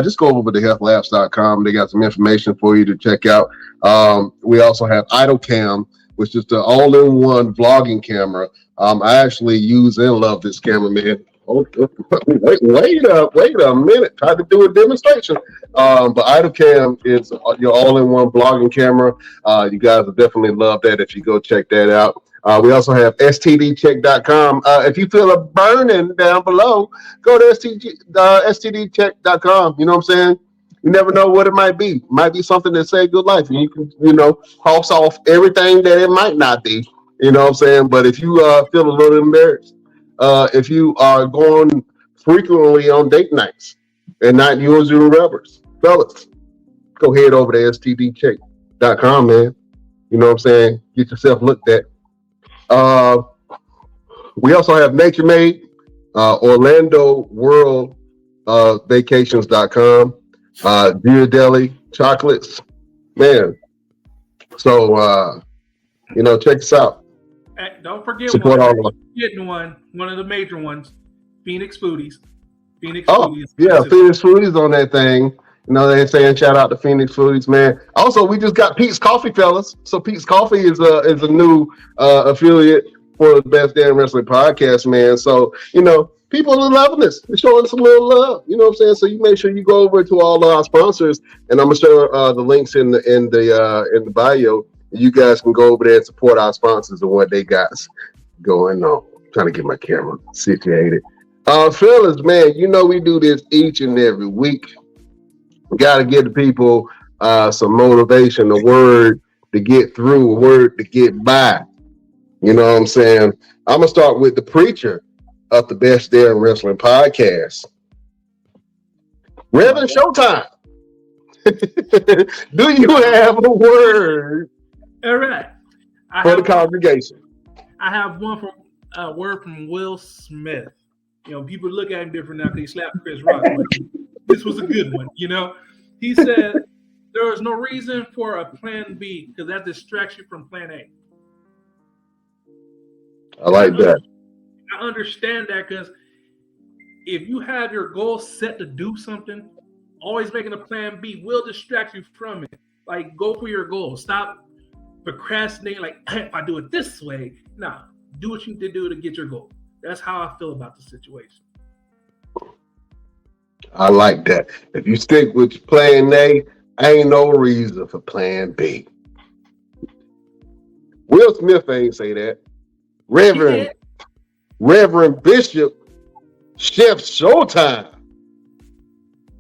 Just go over to healthlabs.com. They got some information for you to check out. We also have IdleCam, which is the all-in-one vlogging camera. I actually use and love this camera, man. Oh, wait a minute. Tried to do a demonstration. But IdleCam is your all-in-one vlogging camera. You guys will definitely love that if you go check that out. We also have stdcheck.com. If you feel a burning down below, go to stdcheck.com. You know what I'm saying? You never know what it might be. It might be something that saved your life. And you can, cross off everything that it might not be. You know what I'm saying? But if you feel a little embarrassed, if you are going frequently on date nights and not using rubbers, fellas, go head over to stdcheck.com, man. You know what I'm saying? Get yourself looked at. We also have Nature Made, Orlando World Vacations.com, Ghirardelli Chocolates, man. So, check us out. Don't forget Support all of us. one of the major ones, Phoenix Foodies. Oh, yeah, Phoenix Foodies on that thing. They're saying shout out to Phoenix Foodies, man. Also, we just got Pete's Coffee, fellas. So Pete's Coffee is a new affiliate for the Best Damn Wrestling Podcast, man. So, people are loving this. They're showing us a little love. You know what I'm saying? So you make sure you go over to all of our sponsors, and I'm gonna show the links in the bio. You guys can go over there and support our sponsors and what they got going on. I'm trying to get my camera situated. Fellas, man, we do this each and every week. We got to give the people some motivation, a word to get through, a word to get by. You know what I'm saying? I'm going to start with the preacher of the Best Damn Wrestling Podcast. Reverend Showtime. Do you have a word All right. for the congregation? I have a word from Will Smith. People look at him different now because he slapped Chris Rock. But this was a good one. He said there is no reason for a plan B because that distracts you from plan A. I like that. I understand that because if you have your goal set to do something, always making a plan B will distract you from it. Like, go for your goal. Stop procrastinating. Like, if I do it this way, no, do what you need to do to get your goal. That's how I feel about the situation. I like that. If you stick with plan A, ain't no reason for plan B. Will Smith ain't say that. Reverend Bishop Chef Showtime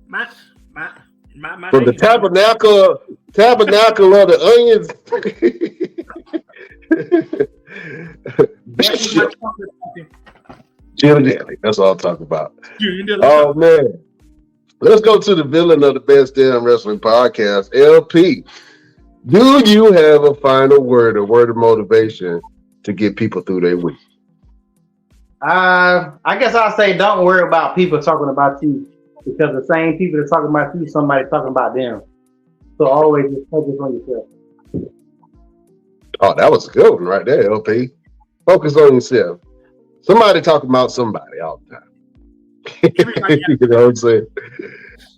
My from the tabernacle of the onions. Bishop Ghirardelli. That's all I'm talking about. Oh man, let's go to the villain of the Best Damn Wrestling Podcast, LP. Do you have a final word, a word of motivation to get people through their week? I guess I'll say don't worry about people talking about you because the same people that's talking about you, somebody's talking about them. So always just focus on yourself. Oh, that was a good one right there, LP. Focus on yourself. Somebody talking about somebody all the time. You know what I'm saying?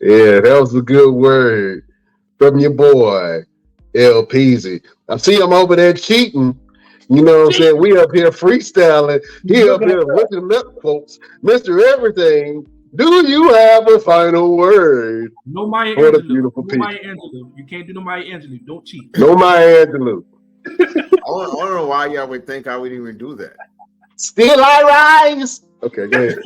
Yeah, that was a good word from your boy, LPZ. I see him over there cheating. You know what I'm saying? We up here freestyling. He up here looking up quotes. Mr. Everything, do you have a final word? No Maya for the Angelou. beautiful No people? Maya Angelou. You can't do no Maya Angelou. Don't cheat. No Maya Angelou. I don't know why y'all would think I would even do that. Still I rise. Okay, go ahead.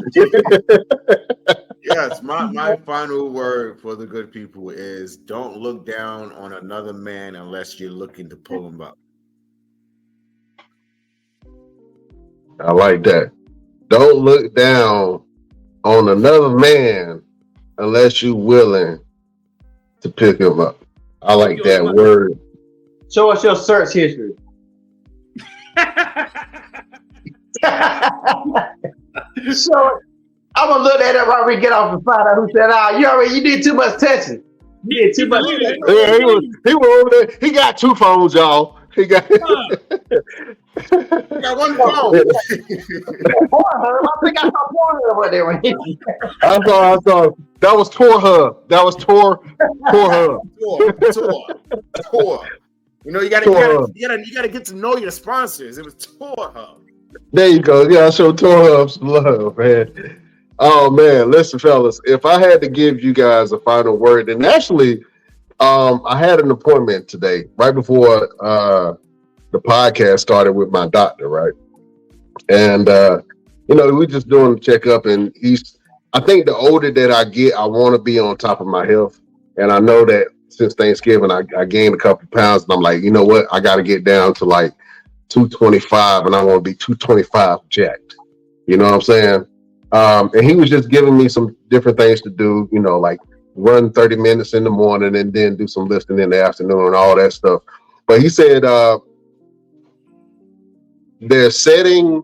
Yes, my final word for the good people is don't look down on another man unless you're looking to pull him up. I like that. Don't look down on another man unless you're willing to pick him up. I like that word. Show us your search history. So I'm gonna look that up while we get off the fight. Who said, you did too much touching. You did too much. Yeah, he was over there. He got 2 phones, y'all. He got Got one phone. Pornhub. I think I saw Pornhub over there. I saw. That was Torhub. That was Torhub. Tour. You know, you gotta get to know your sponsors. It was Tour Hub. There you go. Yeah, I showed Torhub some love, man. Oh man, listen, fellas. If I had to give you guys a final word, and actually, I had an appointment today, right before the podcast started with my doctor, right? And we're just doing a checkup, and I think the older that I get, I want to be on top of my health. And I know that since Thanksgiving, I gained a couple pounds, and I'm like, you know what? I got to get down to like 225, and I want to be 225 jacked. You know what I'm saying? And he was just giving me some different things to do, like run 30 minutes in the morning and then do some lifting in the afternoon and all that stuff. But he said they're setting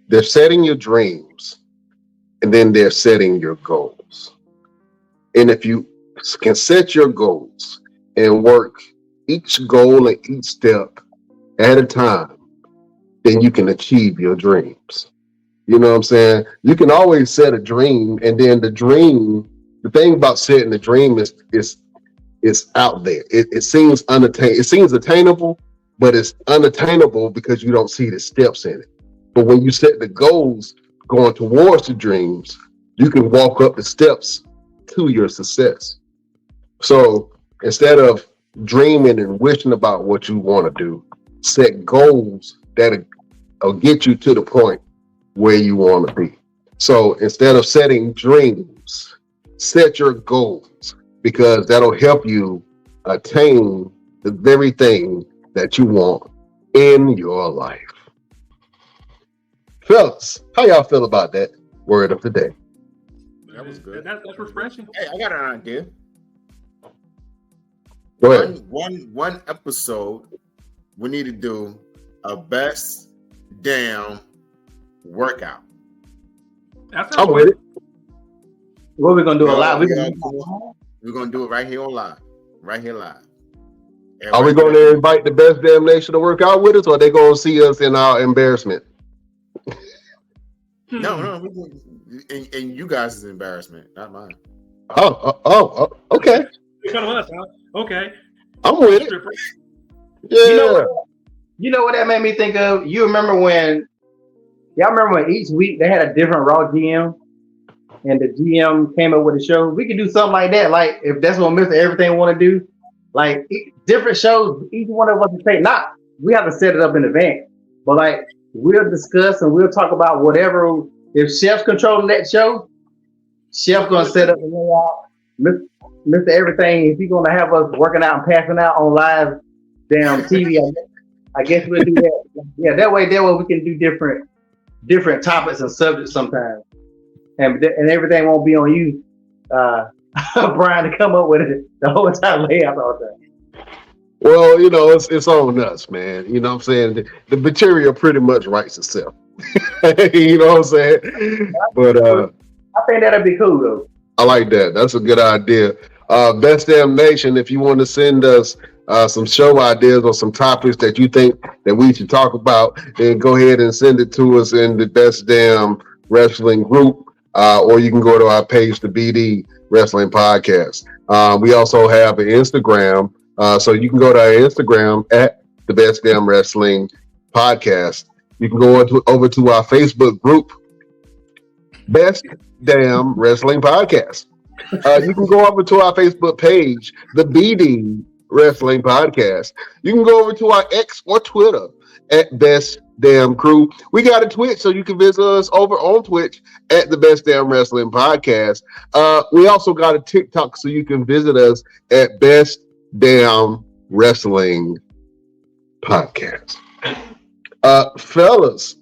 your dreams, and then they're setting your goals. And if you can set your goals and work each goal and each step at a time, then you can achieve your dreams. You know what I'm saying? You can always set a dream, and then the thing about setting the dream is out there. It seems unattainable. It seems attainable, but it's unattainable because you don't see the steps in it. But when you set the goals going towards the dreams, you can walk up the steps to your success. So instead of dreaming and wishing about what you want to do, set goals that'll get you to the point where you want to be. So instead of setting dreams, set your goals, because that'll help you attain the very thing that you want in your life. Fellas, how y'all feel about that word of the day? That was good. That's refreshing. Hey, I got an idea. Go ahead. One episode, we need to do a best damn workout. I'm with it. What we're gonna do a lot? We're gonna do it right here on live. Right here live. Are we going to invite the best damn nation to work out with us, or are they going to see us in our embarrassment? No, and you guys' embarrassment, not mine. Oh, okay. Come on us, huh? Okay. I'm with it. Yeah. You know what that made me think of? Y'all remember when each week they had a different Raw GM, and the GM came up with a show? We could do something like that. Like, if that's what Mr. Everything want to do, like different shows, each one of us can say, we have to set it up in advance, but like we'll discuss and we'll talk about whatever. If Chef's controlling that show, Chef gonna set up the layout. Mr. Everything, if he's gonna have us working out and passing out on live damn TV, I guess we'll do that. Yeah, that way we can do different topics and subjects sometimes, and everything won't be on you, Brian, to come up with it the whole entire layout all the time. Well, it's on us, man. You know what I'm saying? The material pretty much writes itself. You know what I'm saying? But I think that'd be cool though. I like that. That's a good idea. Best Damn Nation, if you want to send us some show ideas or some topics that you think that we should talk about, then go ahead and send it to us in the Best Damn Wrestling group, or you can go to our page, the BD Wrestling Podcast. We also have an Instagram, so you can go to our Instagram at the Best Damn Wrestling Podcast. You can go over to our Facebook group, Best Damn Wrestling Podcast. You can go over to our Facebook page, the BD Wrestling Podcast. You can go over to our X or Twitter at Best Damn Crew. We got a Twitch, so you can visit us over on Twitch at the Best Damn Wrestling Podcast. We also got a TikTok, so you can visit us at Best Damn Wrestling Podcast. Fellas,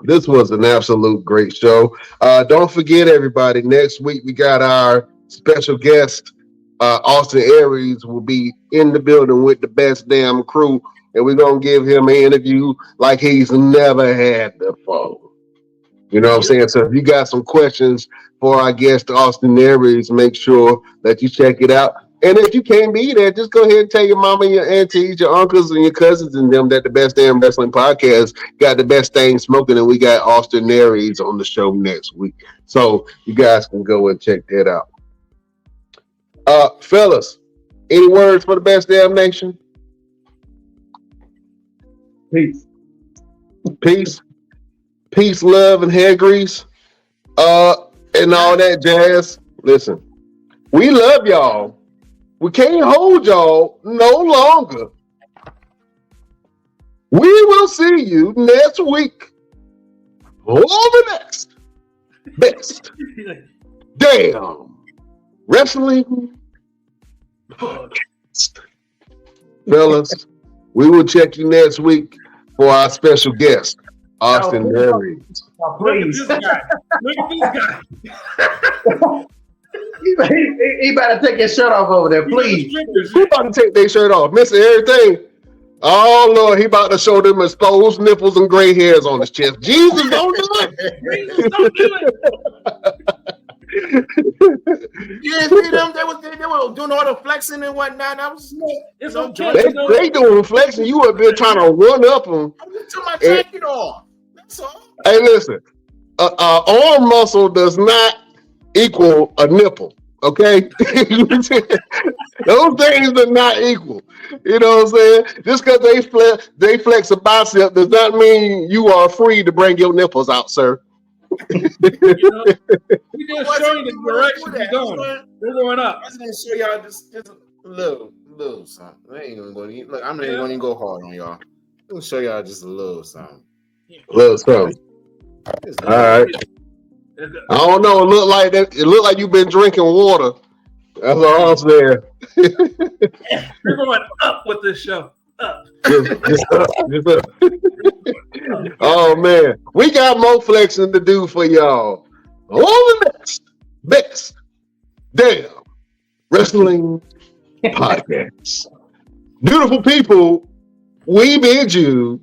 this was an absolute great show. Don't forget, everybody, next week we got our special guest, Austin Aries will be in the building with the best damn crew, and we're gonna give him an interview like he's never had before. You know what I'm saying? So if you got some questions for our guest Austin Aries, make sure that you check it out. And if you can't be there, just go ahead and tell your mama, your aunties, your uncles, and your cousins and them that the Best Damn Wrestling Podcast got the best thing smoking, and we got Austin Aries on the show next week. So you guys can go and check that out. Fellas, any words for the Best Damn Nation? Peace. Peace. Peace, love, and hair grease. And all that jazz. Listen, we love y'all. We can't hold y'all no longer. We will see you next week for the next Best Damn Wrestling Podcast. Fellas, we will check you next week for our special guest, Austin Aries. Oh, Look at please. this guy. Look at this guy. He better take his shirt off over there, please. Who about to take their shirt off? Missing everything. Oh Lord, he about to show them exposed nipples and gray hairs on his chest. Jesus, don't do it. Jesus, don't do it. You didn't see them? They were doing all the flexing and whatnot. I was It's no okay. joke. They doing flexing. You up there trying to one up them. I just took my jacket off. That's all. Hey, listen, arm muscle does not equal a nipple. Okay, those things are not equal. You know what I'm saying? Just because they flex a bicep does not mean you are free to bring your nipples out, sir. You know, we just showing the direction we're going. We're going up. I was gonna show y'all just a little something. I ain't gonna go. Look, I'm not even gonna go hard on y'all. I'm gonna show y'all just a little something. Little something. Just a All right. I don't know. It looked like that. It looked like you've been drinking water. That's all I'm saying. We're going up with this show. Up. Just up. Oh man, we got more flexing to do for y'all. On the next Best Damn Wrestling Podcast. Beautiful people, we bid you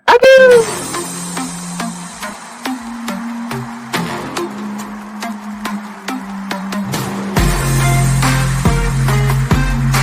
adieu.